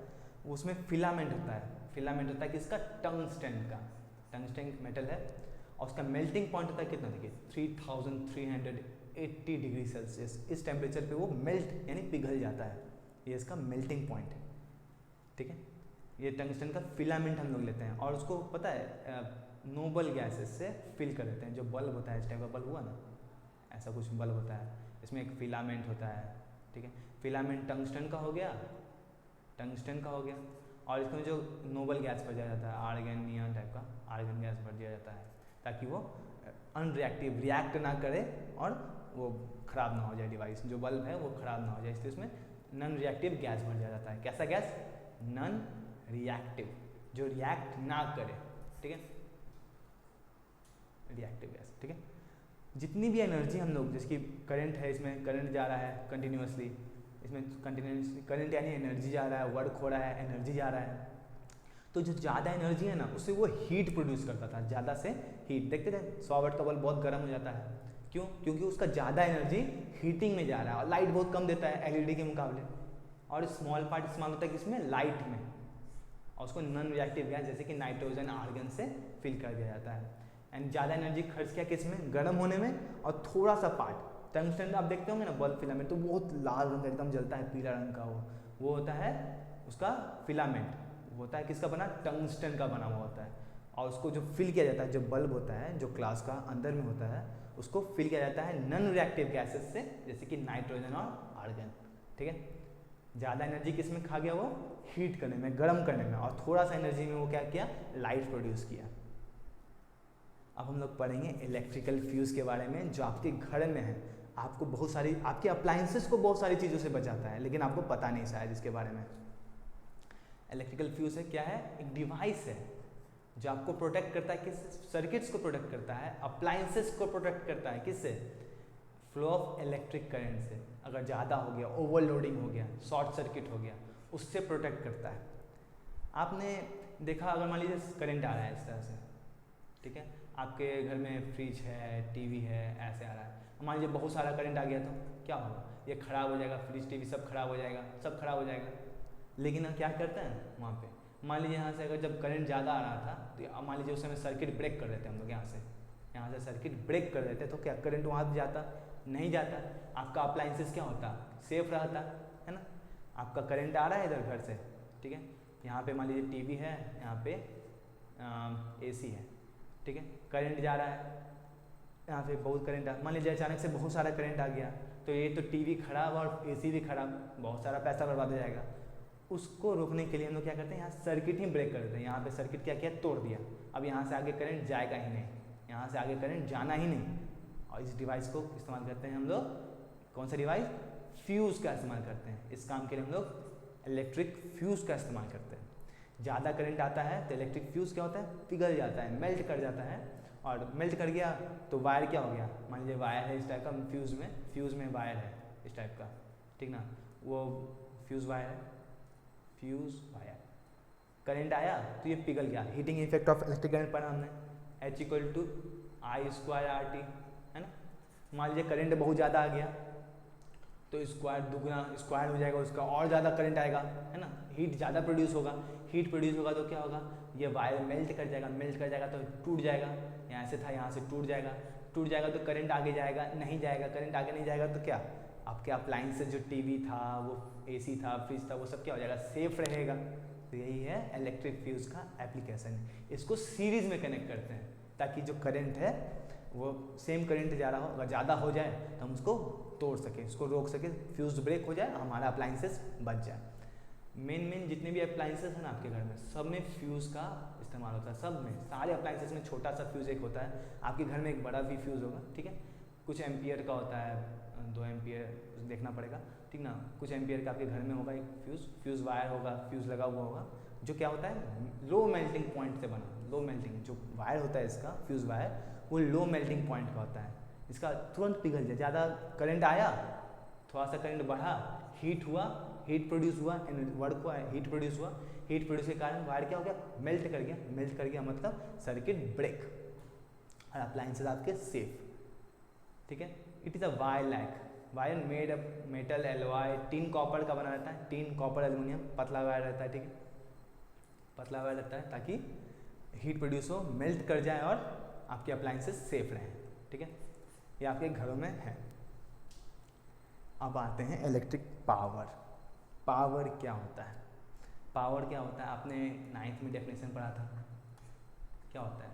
उसमें फिलामेंट होता है। फिलामेंट होता है किसका, टंगस्टन का। टंगस्टन मेटल है और उसका मेल्टिंग पॉइंट होता है कितना, देखिए 3380 डिग्री सेल्सियस। इस टेम्परेचर पे वो मेल्ट यानी पिघल जाता है, ये इसका मेल्टिंग पॉइंट है। ठीक है, ये टंगस्टन का फिलामेंट हम लोग लेते हैं और उसको पता है नोबल गैसेस से फिल कर देते हैं। जो बल्ब होता है, इस टाइप का बल्ब हुआ ना, ऐसा कुछ बल्ब होता है, इसमें एक फिलामेंट होता है। ठीक है, फिलामेंट टंगस्टन का हो गया, टंगस्टन का हो गया, और इसमें जो नोबल गैस भर दिया जाता है, आर्गन या टाइप का आर्गन गैस भर दिया जाता है ताकि वो अनरिएक्टिव, रिएक्ट ना करे और वो ख़राब ना हो जाए डिवाइस, जो बल्ब है वो ख़राब ना हो जाए, इसलिए उसमें नॉन रिएक्टिव गैस भर दिया जाता है। कैसा गैस, नॉन रिएक्टिव, जो रिएक्ट ना करे। ठीक है, रिएक्टिव गैस। ठीक है, जितनी भी एनर्जी हम लोग, जैसे कि करंट है, इसमें करंट जा रहा है कंटिन्यूसली, इसमें कंटिन्यूसली करंट यानी एनर्जी जा रहा है, वर्क हो रहा है, एनर्जी जा रहा है। तो जो ज़्यादा एनर्जी है ना, उससे वो हीट प्रोड्यूस करता था, ज़्यादा से हीट। देखते थे 100 वाट का बल्ब बहुत गर्म हो जाता है, क्यों? क्योंकि उसका ज़्यादा एनर्जी हीटिंग में जा रहा है और लाइट बहुत कम देता है एलईडी के मुकाबले। और स्मॉल पार्ट इस्तेमाल होता है किसमें? लाइट में। और उसको नॉन रिएक्टिव गैस जैसे कि नाइट्रोजन आर्गन से फिल कर दिया जाता है। एंड ज़्यादा एनर्जी खर्च किया किसमें? गर्म होने में। और थोड़ा सा पार्ट टंगस्टन आप देखते होंगे ना बल्ब फिलामेंट, तो बहुत लाल रंग का एकदम जलता है, पीला रंग का वो होता है उसका फिलामेंट। होता है किसका बना? टंगस्टन का बना हुआ होता है। और उसको जो फिल किया जाता है, जो बल्ब होता है जो ग्लास का अंदर में होता है, उसको फिल किया जाता है नॉन रिएक्टिव गैसेस से जैसे कि नाइट्रोजन और आर्गन। ठीक है, ज़्यादा एनर्जी किस में खा गया? वो हीट करने में, गर्म करने में। और थोड़ा सा एनर्जी में वो क्या किया? लाइट प्रोड्यूस किया। अब हम लोग पढ़ेंगे इलेक्ट्रिकल फ्यूज़ के बारे में, जो आपके घर में है। आपको बहुत सारी, आपके अप्लायंसेस को बहुत सारी चीज़ों से बचाता है, लेकिन आपको पता नहीं शायद इसके बारे में। इलेक्ट्रिकल फ्यूज़ है क्या है? एक डिवाइस है जो आपको प्रोटेक्ट करता है, किस? सर्किट्स को प्रोटेक्ट करता है, अप्लायंसेस को प्रोटेक्ट करता है। किससे? फ्लो ऑफ इलेक्ट्रिक करंट से। अगर ज़्यादा हो गया, ओवरलोडिंग हो गया, शॉर्ट सर्किट हो गया, उससे प्रोटेक्ट करता है। आपने देखा, अगर मान लीजिए करंट आ रहा है इस तरह से, ठीक है, आपके घर में फ्रिज है, टीवी है, ऐसे आ रहा है, मान लीजिए बहुत सारा करंट आ गया तो क्या होगा? ये खराब हो जाएगा, फ्रिज टीवी सब खराब हो जाएगा, सब खराब हो जाएगा। लेकिन हम क्या करते हैं वहाँ पे, मान लीजिए यहाँ से अगर जब करंट ज़्यादा आ रहा था तो मान लीजिए उस समय सर्किट ब्रेक कर देते हम लोग, यहाँ से सर्किट ब्रेक कर देते तो क्या करंट वहाँ से जाता? नहीं जाता। आपका अप्लायंसेस क्या होता? सेफ रहता है ना। आपका करंट आ रहा है इधर घर से, ठीक है, यहाँ पे मान लीजिए टीवी है, यहाँ पे एसी है, ठीक है, करंट जा रहा है, यहाँ पे बहुत करंट आ, मान लीजिए अचानक से बहुत सारा करंट आ गया तो ये तो टीवी खराब और एसी भी खराब, बहुत सारा पैसा बर्बाद हो जाएगा। उसको रोकने के लिए हम लोग क्या करते हैं? यहाँ सर्किट ही ब्रेक कर देते हैं। यहाँ पे सर्किट क्या किया? तोड़ दिया। अब यहाँ से आगे करंट जाएगा ही नहीं, यहाँ से आगे करंट जाना ही नहीं। और इस डिवाइस को इस्तेमाल करते हैं हम लोग, कौन सा डिवाइस? फ्यूज़ का इस्तेमाल करते हैं। इस काम के लिए हम लोग इलेक्ट्रिक फ्यूज़ का इस्तेमाल करते हैं। ज़्यादा करंट आता है तो इलेक्ट्रिक फ्यूज़ क्या होता है? पिघल जाता है, मेल्ट कर जाता है। और मेल्ट कर गया तो वायर क्या हो गया? मान लीजिए वायर है इस टाइप का, फ्यूज़ में वायर है इस टाइप का, ठीक ना, वो फ्यूज़ वायर है, फ्यूज़ वायर। करंट आया तो ये पिघल गया। Heating effect of electric current पढ़ा हमने, H=I²RT, है ना। मान लीजिए करंट बहुत ज़्यादा आ गया तो स्क्वायर दुगना स्क्वायर हो जाएगा उसका, और ज़्यादा करंट आएगा, है ना, हीट ज़्यादा प्रोड्यूस होगा। हीट प्रोड्यूस होगा तो क्या होगा? ये वायर मेल्ट कर जाएगा तो टूट जाएगा। यहाँ से था, यहाँ से टूट जाएगा तो करंट आगे जाएगा नहीं जाएगा, करंट आगे नहीं जाएगा तो क्या? आपके अप्लायंसेस जो टीवी था, वो एसी था, फ्रिज था, वो सब क्या हो जाएगा? सेफ रहेगा। तो यही है इलेक्ट्रिक फ्यूज़ का एप्लीकेशन। इसको सीरीज़ में कनेक्ट करते हैं ताकि जो करंट है वो सेम करंट जा रहा हो, अगर ज़्यादा हो जाए तो हम उसको तोड़ सकें, उसको रोक सकें, फ्यूज़ ब्रेक हो जाए, हमारा अप्लायंसेस बच जाए। मेन जितने भी अप्लायंसेस हैं ना आपके घर में, सब में फ्यूज़ का इस्तेमाल होता है। सब में, सारे अप्लायंसेस में छोटा सा फ्यूज़ एक होता है। आपके घर में एक बड़ा भी फ्यूज़ होगा, ठीक है, कुछ एम्पियर का होता है, 2 एम्पियर देखना पड़ेगा, ठीक ना, कुछ एम्पियर का आपके घर में होगा एक फ्यूज़ वायर होगा, फ्यूज़ लगा हुआ होगा, जो क्या होता है? लो मेल्टिंग पॉइंट से बना। लो मेल्टिंग जो वायर होता है इसका, फ्यूज़ वायर, वो लो मेल्टिंग पॉइंट का होता है। इसका तुरंत पिघल जाए। ज़्यादा करंट आया, थोड़ा सा करंट बढ़ा, हीट हुआ, हीट प्रोड्यूस हुआ, वर्क हुआ, हीट प्रोड्यूस हुआ, हीट प्रोड्यूस के कारण वायर क्या हो गया? मेल्ट कर गया मतलब सर्किट ब्रेक और अप्लायंसेस आपके सेफ, ठीक है। It is a wire made up metal alloy, tin copper का बना रहता है, टिन कॉपर एल्यूमिनियम, पतला वायर रहता है, ठीक है, पतला वायर रहता है ताकि हीट प्रोड्यूस हो, मेल्ट कर जाए और आपके अप्लायंसेस सेफ रहें, ठीक है। ये आपके घरों में है। अब आते हैं इलेक्ट्रिक पावर। पावर क्या होता है? पावर क्या होता है? आपने 9th में डेफिनेशन पढ़ा था, क्या होता है?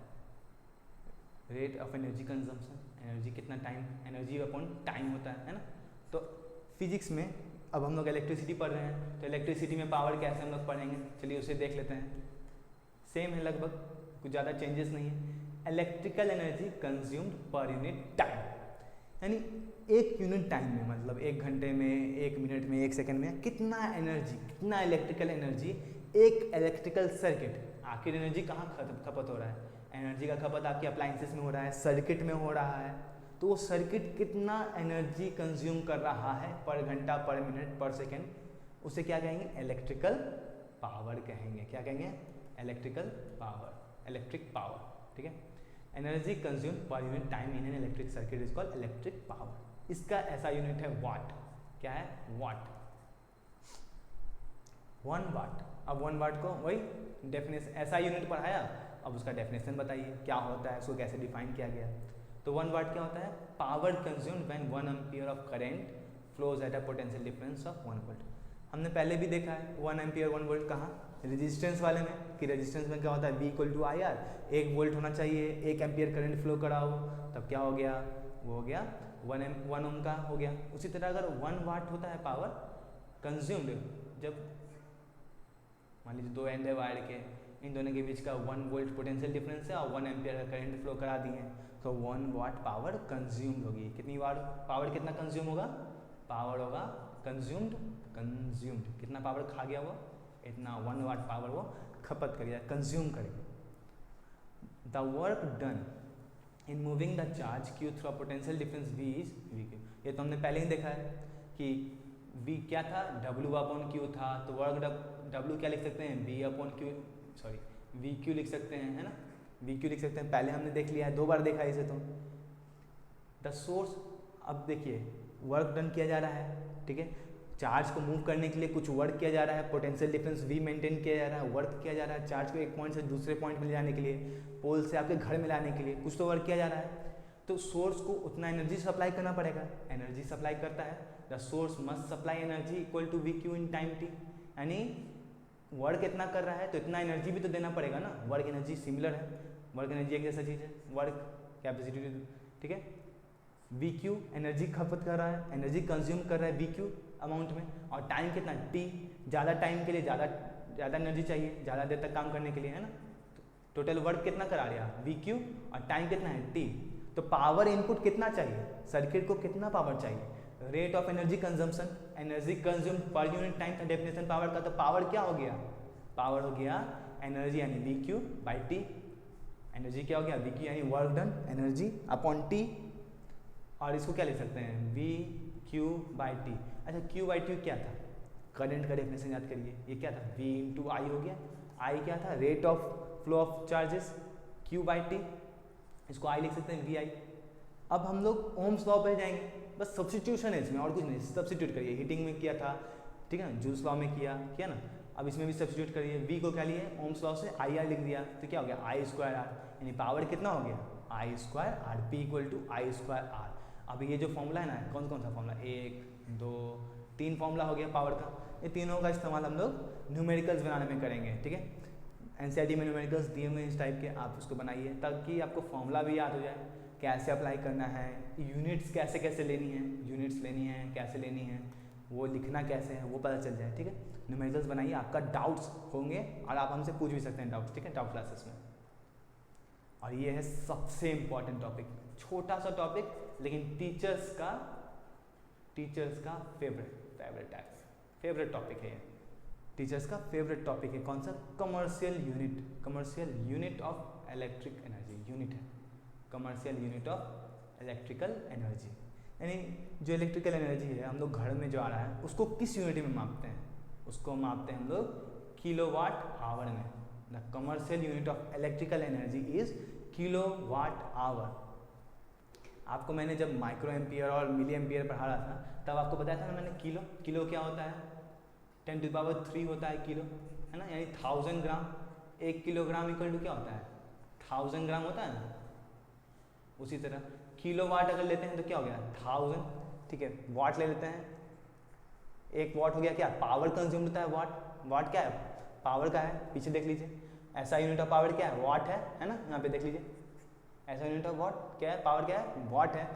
Rate of energy consumption, energy कितना टाइम, एनर्जी अपॉन टाइम होता है ना। तो फिजिक्स में अब हम लोग इलेक्ट्रिसिटी पढ़ रहे हैं, तो इलेक्ट्रिसिटी में पावर कैसे हम लोग पढ़ेंगे, चलिए उसे देख लेते हैं। सेम है लगभग, कुछ ज़्यादा चेंजेस नहीं है। Electrical energy consumed per unit time, यानी एक यूनिट टाइम में, मतलब 1 घंटे में, 1 मिनट में, 1 सेकंड में कितना एनर्जी, कितना इलेक्ट्रिकल एनर्जी एक इलेक्ट्रिकल सर्किट, आखिर एनर्जी कहाँ खपत हो रहा है? एनर्जी का खपत आपके अप्लायंसेस में हो रहा है, सर्किट में हो रहा है। तो वो सर्किट कितना एनर्जी कंज्यूम कर रहा है पर घंटा, पर मिनट, पर सेकेंड, उसे क्या कहेंगे? इलेक्ट्रिकल पावर कहेंगे। क्या कहेंगे? इलेक्ट्रिकल पावर, इलेक्ट्रिक पावर, ठीक है। Energy consume per unit time in an electric circuit is called electric power. इसका ऐसा यूनिट है वाट। क्या है? वाट। 1 वाट। अब 1 वाट को वही डेफिनेशन, ऐसा यूनिट पढ़ाया, अब उसका डेफिनेशन बताइए क्या होता है, उसको कैसे डिफाइन किया गया। तो 1 वाट क्या होता है? Power consumed when 1 ampere of current flows at a potential difference of 1 volt. हमने पहले भी देखा है 1 एम्पियर 1 वोल्ट कहाँ? रेजिस्टेंस वाले में, कि रेजिस्टेंस में क्या होता है? V equal to I R, 1 volt होना चाहिए, 1 एम्पियर करंट फ्लो करा हो, तब क्या हो गया? वो हो गया 1 ओम का हो गया। उसी तरह अगर 1 वाट होता है पावर कंज्यूम्ड, जब मान लीजिए 2 एंड है वायर के, इन दोनों के बीच का 1 वोल्ट पोटेंशियल डिफरेंस है और 1 एम्पियर का करंट फ्लो करा दिए हैं, तो 1 वाट पावर कंज्यूम्ड होगी। कितनी वाट पावर कितना कंज्यूम होगा? पावर होगा कंज्यूम्ड कितना पावर खा गया वो? इतना 1 वाट पावर वो खपत करेगा, कंज्यूम करेगा। The work done in moving the charge Q through potential difference V is VQ। ये तो हमने पहले ही देखा है कि V क्या था? W/Q था, तो वर्क W क्या लिख सकते हैं? VQ लिख सकते हैं, है ना? VQ लिख सकते हैं, पहले हमने देख लिया है, 2 बार देखा है इसे। तो द सोर्स, अब देखिए वर्क डन किया जा रहा है, ठीक है, चार्ज को मूव करने के लिए कुछ वर्क किया जा रहा है, पोटेंशियल डिफरेंस V मेंटेन किया जा रहा है, वर्क किया जा रहा है चार्ज को एक पॉइंट से दूसरे पॉइंट में ले जाने के लिए, पोल से आपके घर में लाने के लिए कुछ तो वर्क किया जा रहा है। तो सोर्स को उतना एनर्जी सप्लाई करना पड़ेगा, एनर्जी सप्लाई करता है। The source must supply energy equal to VQ in time t, यानी वर्क इतना कर रहा है तो इतना एनर्जी भी तो देना पड़ेगा ना। वर्क एनर्जी सिमिलर है, वर्क एनर्जी एक जैसा चीज़ है, वर्क कैपेसिटी, ठीक है। VQ एनर्जी खपत कर रहा है, एनर्जी कंज्यूम कर रहा है VQ अमाउंट में, और टाइम कितना? T। ज़्यादा टाइम के लिए ज़्यादा एनर्जी चाहिए, ज़्यादा देर तक काम करने के लिए, है ना। टोटल वर्क कितना करा रहा है? VQ, और टाइम कितना है? T। तो पावर इनपुट कितना चाहिए? सर्किट को कितना पावर चाहिए? Rate of energy consumption, energy consume per unit time था डेफिनेशन पावर का। तो पावर क्या हो गया? पावर हो गया एनर्जी यानी VQ बाई T। एनर्जी क्या हो गया? VQ यानी work done, energy upon T, और इसको क्या लिख सकते हैं? VQ by T। अच्छा, Q बाई T क्या था? करंट का डेफिनेशन याद करिए, ये क्या था? V इंटू आई हो गया। I क्या था? Rate of flow of charges, Q by T, इसको I लिख सकते हैं VI। अब हम लोग ओम्स लॉ पे जाएंगे, बस सब्स्टिट्यूशन है इसमें और कुछ नहीं। सब्स्टिट्यूट करिए, हीटिंग में किया था, ठीक है, जूस लॉ में किया ना, अब इसमें भी सब्स्टिट्यूट करिए। V को क्या लिए? ओम्स लॉ से IR लिख दिया, तो क्या हो गया? I²R, यानी पावर कितना हो गया? I²R, P equal to I²R। अब ये जो फॉर्मूला है ना, कौन कौन सा फॉर्मूला? 1, 2, 3 फॉर्मूला हो गया पावर का। ये तीनों का इस्तेमाल हम लोग न्यूमेरिकल्स बनाने में करेंगे, ठीक है। NCERT में न्यूमेरिकल्स दिए हुए इस टाइप के, आप उसको बनाइए ताकि आपको फॉर्मूला भी याद हो जाए, कैसे अप्लाई करना है, यूनिट्स कैसे कैसे लेनी है, यूनिट्स लेनी है कैसे लेनी है, वो लिखना कैसे है वो पता चल जाए, ठीक है। न्यूमेरिकल्स बनाइए, आपका डाउट्स होंगे और आप हमसे पूछ भी सकते हैं डाउट्स, ठीक है, डाउट क्लासेस में। और ये है सबसे इम्पॉर्टेंट टॉपिक, छोटा सा टॉपिक लेकिन टीचर्स का फेवरेट टॉपिक है ये। टीचर्स का फेवरेट टॉपिक है कौन सा? Commercial unit of electric energy, unit है commercial unit of electrical energy. यानी जो इलेक्ट्रिकल एनर्जी है हम लोग घर में जो आ रहा है उसको किस यूनिट में मापते हैं? उसको मापते हैं हम लोग किलोवाट आवर में। The commercial unit of electrical energy is kilowatt hour. आपको मैंने जब माइक्रो एम्पियर और मिली एम्पियर पढ़ा रहा था तब आपको बताया था ना मैंने, किलो क्या होता है? 10⁻³ होता है किलो, है ना, यानी 1000 ग्राम। 1 किलोग्राम इक्वल टू क्या होता है? 1000 ग्राम होता है ना। उसी तरह किलोवाट अगर लेते हैं तो क्या हो गया? 1000, ठीक है। वाट ले लेते हैं, 1 वाट हो गया क्या? पावर कंज्यूम होता है वाट क्या है? पावर का है, पीछे देख लीजिए। ऐसा यूनिट ऑफ पावर क्या है? वाट है ना, यहाँ पे देख लीजिए। ऐसा यूनिट ऑफ वाट क्या है? पावर क्या है? वाट है।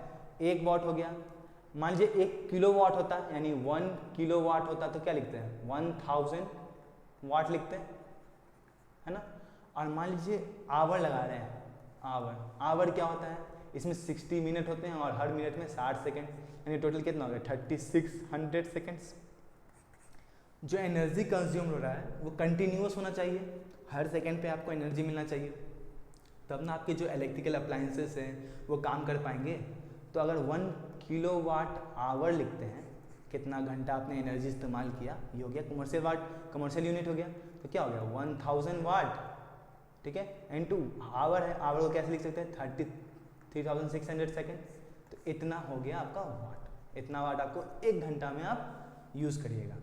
1 वाट हो गया। मान लीजिए 1 किलोवाट होता है, यानी 1 किलोवाट होता तो क्या लिखते हैं? 1000 वाट लिखते हैं, है ना। और मान लीजिए आवर लगा रहे हैं, आवर क्या होता है? इसमें 60 मिनट होते हैं और हर मिनट में 60 सेकेंड, यानी टोटल कितना हो गया? 3600 सेकेंड्स। जो एनर्जी कंज्यूम हो रहा है वो कंटिन्यूस होना चाहिए, हर सेकेंड पे आपको एनर्जी मिलना चाहिए, तब ना आपके जो इलेक्ट्रिकल अप्लायंसेस हैं वो काम कर पाएंगे। तो अगर 1 किलोवाट आवर लिखते हैं, कितना घंटा आपने एनर्जी इस्तेमाल किया, ये हो गया कमर्शियल यूनिट हो गया। तो क्या हो गया? 1000 वाट ठीक है, इनटू आवर है, आवर को कैसे लिख सकते हैं 33,600 सेकेंड, तो इतना हो गया आपका वाट। इतना वाट आपको 1 घंटा में आप यूज़ करिएगा,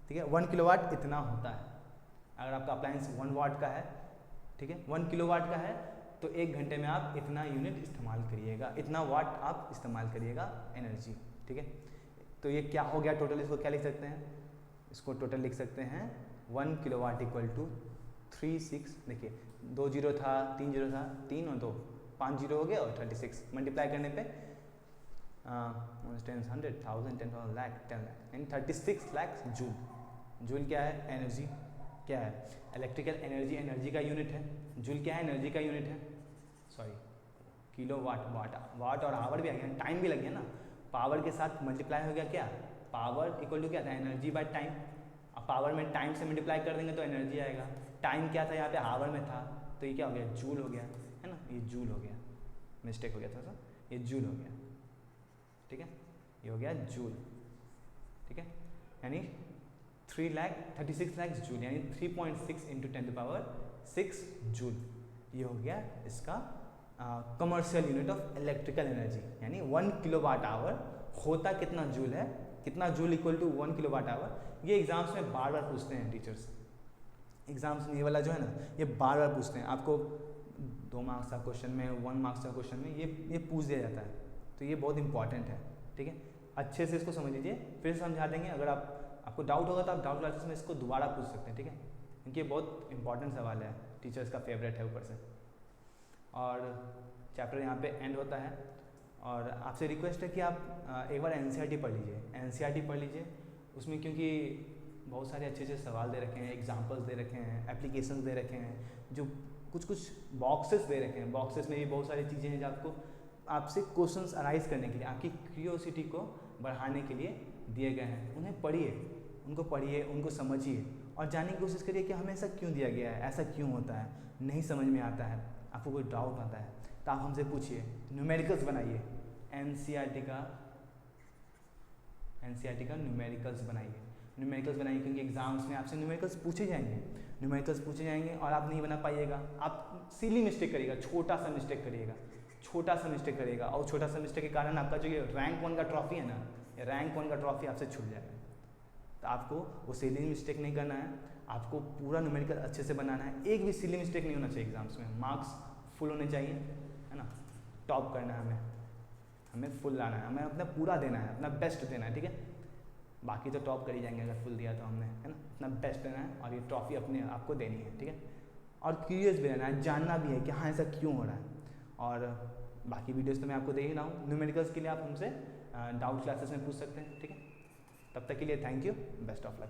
ठीक है। 1 किलोवाट इतना होता है। अगर आपका अप्लायंस 1 वाट का है, ठीक है, 1 किलोवाट का है, तो 1 घंटे में आप इतना यूनिट इस्तेमाल करिएगा, इतना वाट आप इस्तेमाल करिएगा एनर्जी, ठीक है। तो ये क्या हो गया टोटल, इसको क्या लिख सकते हैं, इसको टोटल लिख सकते हैं 1 किलोवाट इक्वल टू 36, देखिए 2 जीरो था, 3 जीरो था, 3 और 2 5 जीरो हो गया, और 36 मल्टीप्लाई करने पे 10, 100, 1000, 10,000, लाख, 10 लाख, यानी 36 लाख जूल। जूल क्या है, एनर्जी क्या है, इलेक्ट्रिकल एनर्जी, एनर्जी का यूनिट है। जूल क्या है, एनर्जी का यूनिट है, सॉरी किलो वाट, वाट और आवर भी आ गया, टाइम भी लग गया ना, पावर के साथ मल्टीप्लाई हो गया क्या, पावर इक्वल टू क्या था, एनर्जी बाय टाइम। अब पावर में टाइम से मल्टीप्लाई कर देंगे तो एनर्जी आएगा। टाइम क्या था यहाँ पे, आवर में था, तो ये क्या हो गया, जूल हो गया, है ना, ये जूल हो गया, मिस्टेक हो गया था, ये जूल हो गया, ठीक है, ये हो गया जूल, ठीक है, यानी 36 लाख जूल, यानी 3.6 इंटू 10⁻6 जूल, ये हो गया इसका commercial unit of electrical energy. यानी 1 किलोवाट आवर होता कितना जूल है, कितना joule equal to 1 kilowatt hour. ये एग्जाम्स में बार बार पूछते हैं टीचर्स, एग्जाम्स में ये वाला जो है ना, ये बार बार पूछते हैं आपको, 2 मार्क्स का क्वेश्चन में, 1 मार्क्स का क्वेश्चन में ये पूछ दिया जाता है, तो ये बहुत इंपॉर्टेंट है, ठीक है। अच्छे से इसको समझ लीजिए, फिर समझा देंगे। अगर आपको डाउट होगा तो आप डाउट क्लासेस में इसको दोबारा पूछ सकते हैं, ठीक है, क्योंकि ये बहुत इंपॉर्टेंट सवाल है, टीचर्स का फेवरेट है ऊपर से। और चैप्टर यहाँ पे एंड होता है, और आपसे रिक्वेस्ट है कि आप एक बार एनसीईआरटी पढ़ लीजिए, एनसीईआरटी पढ़ लीजिए। उसमें क्योंकि बहुत सारे अच्छे अच्छे सवाल दे रखे हैं, एग्जाम्पल्स दे रखे हैं, एप्लीकेशंस दे रखे हैं, जो कुछ बॉक्सेस दे रखे हैं, बॉक्सेस में भी बहुत सारी चीज़ें हैं जो आपको आपसे क्वेश्चंस अराइज करने के लिए, आपकी क्यूरियोसिटी को बढ़ाने के लिए दिए गए हैं। उन्हें पढ़िए, उनको समझिए, और जानने की कोशिश करिए कि हमें ऐसा क्यों दिया गया है, ऐसा क्यों होता है। नहीं समझ में आता है, आपको कोई डाउट आता है, तो आप हमसे पूछिए, न्यूमेरिकल्स बनाइए, एनसीईआरटी का न्यूमेरिकल्स बनाइए, क्योंकि एग्जाम्स में आपसे न्यूमेरिकल्स पूछे जाएंगे, और आप नहीं बना पाइएगा, आप सिली मिस्टेक करिएगा, छोटा सा मिस्टेक करिएगा, और छोटा सा मिस्टेक के कारण आपका जो ये रैंक 1 का ट्रॉफी है ना, ये रैंक 1 का ट्रॉफी आपसे छूट जाएगा। तो आपको वो सिली मिस्टेक नहीं करना है, आपको पूरा न्यूमेरिकल अच्छे से बनाना है, एक भी सिली मिस्टेक नहीं होना चाहिए एग्जाम्स में, मार्क्स फुल होने चाहिए, है ना, टॉप करना है हमें फुल लाना है, हमें अपना पूरा देना है, अपना बेस्ट देना है, ठीक है। बाकी तो टॉप कर ही जाएंगे अगर फुल दिया तो हमने, है ना, अपना बेस्ट देना है, और ये ट्रॉफी अपने आपको देनी है, ठीक है। और क्यूरियस भी रहना है, जानना भी है कि हाँ ऐसा क्यों हो रहा है। और बाकी वीडियोस तो मैं आपको दे ही रहा हूँ, न्यूमेरिकल्स के लिए आप हमसे डाउट क्लासेस में पूछ सकते हैं, ठीक है। तब तक के लिए thank you, best of luck.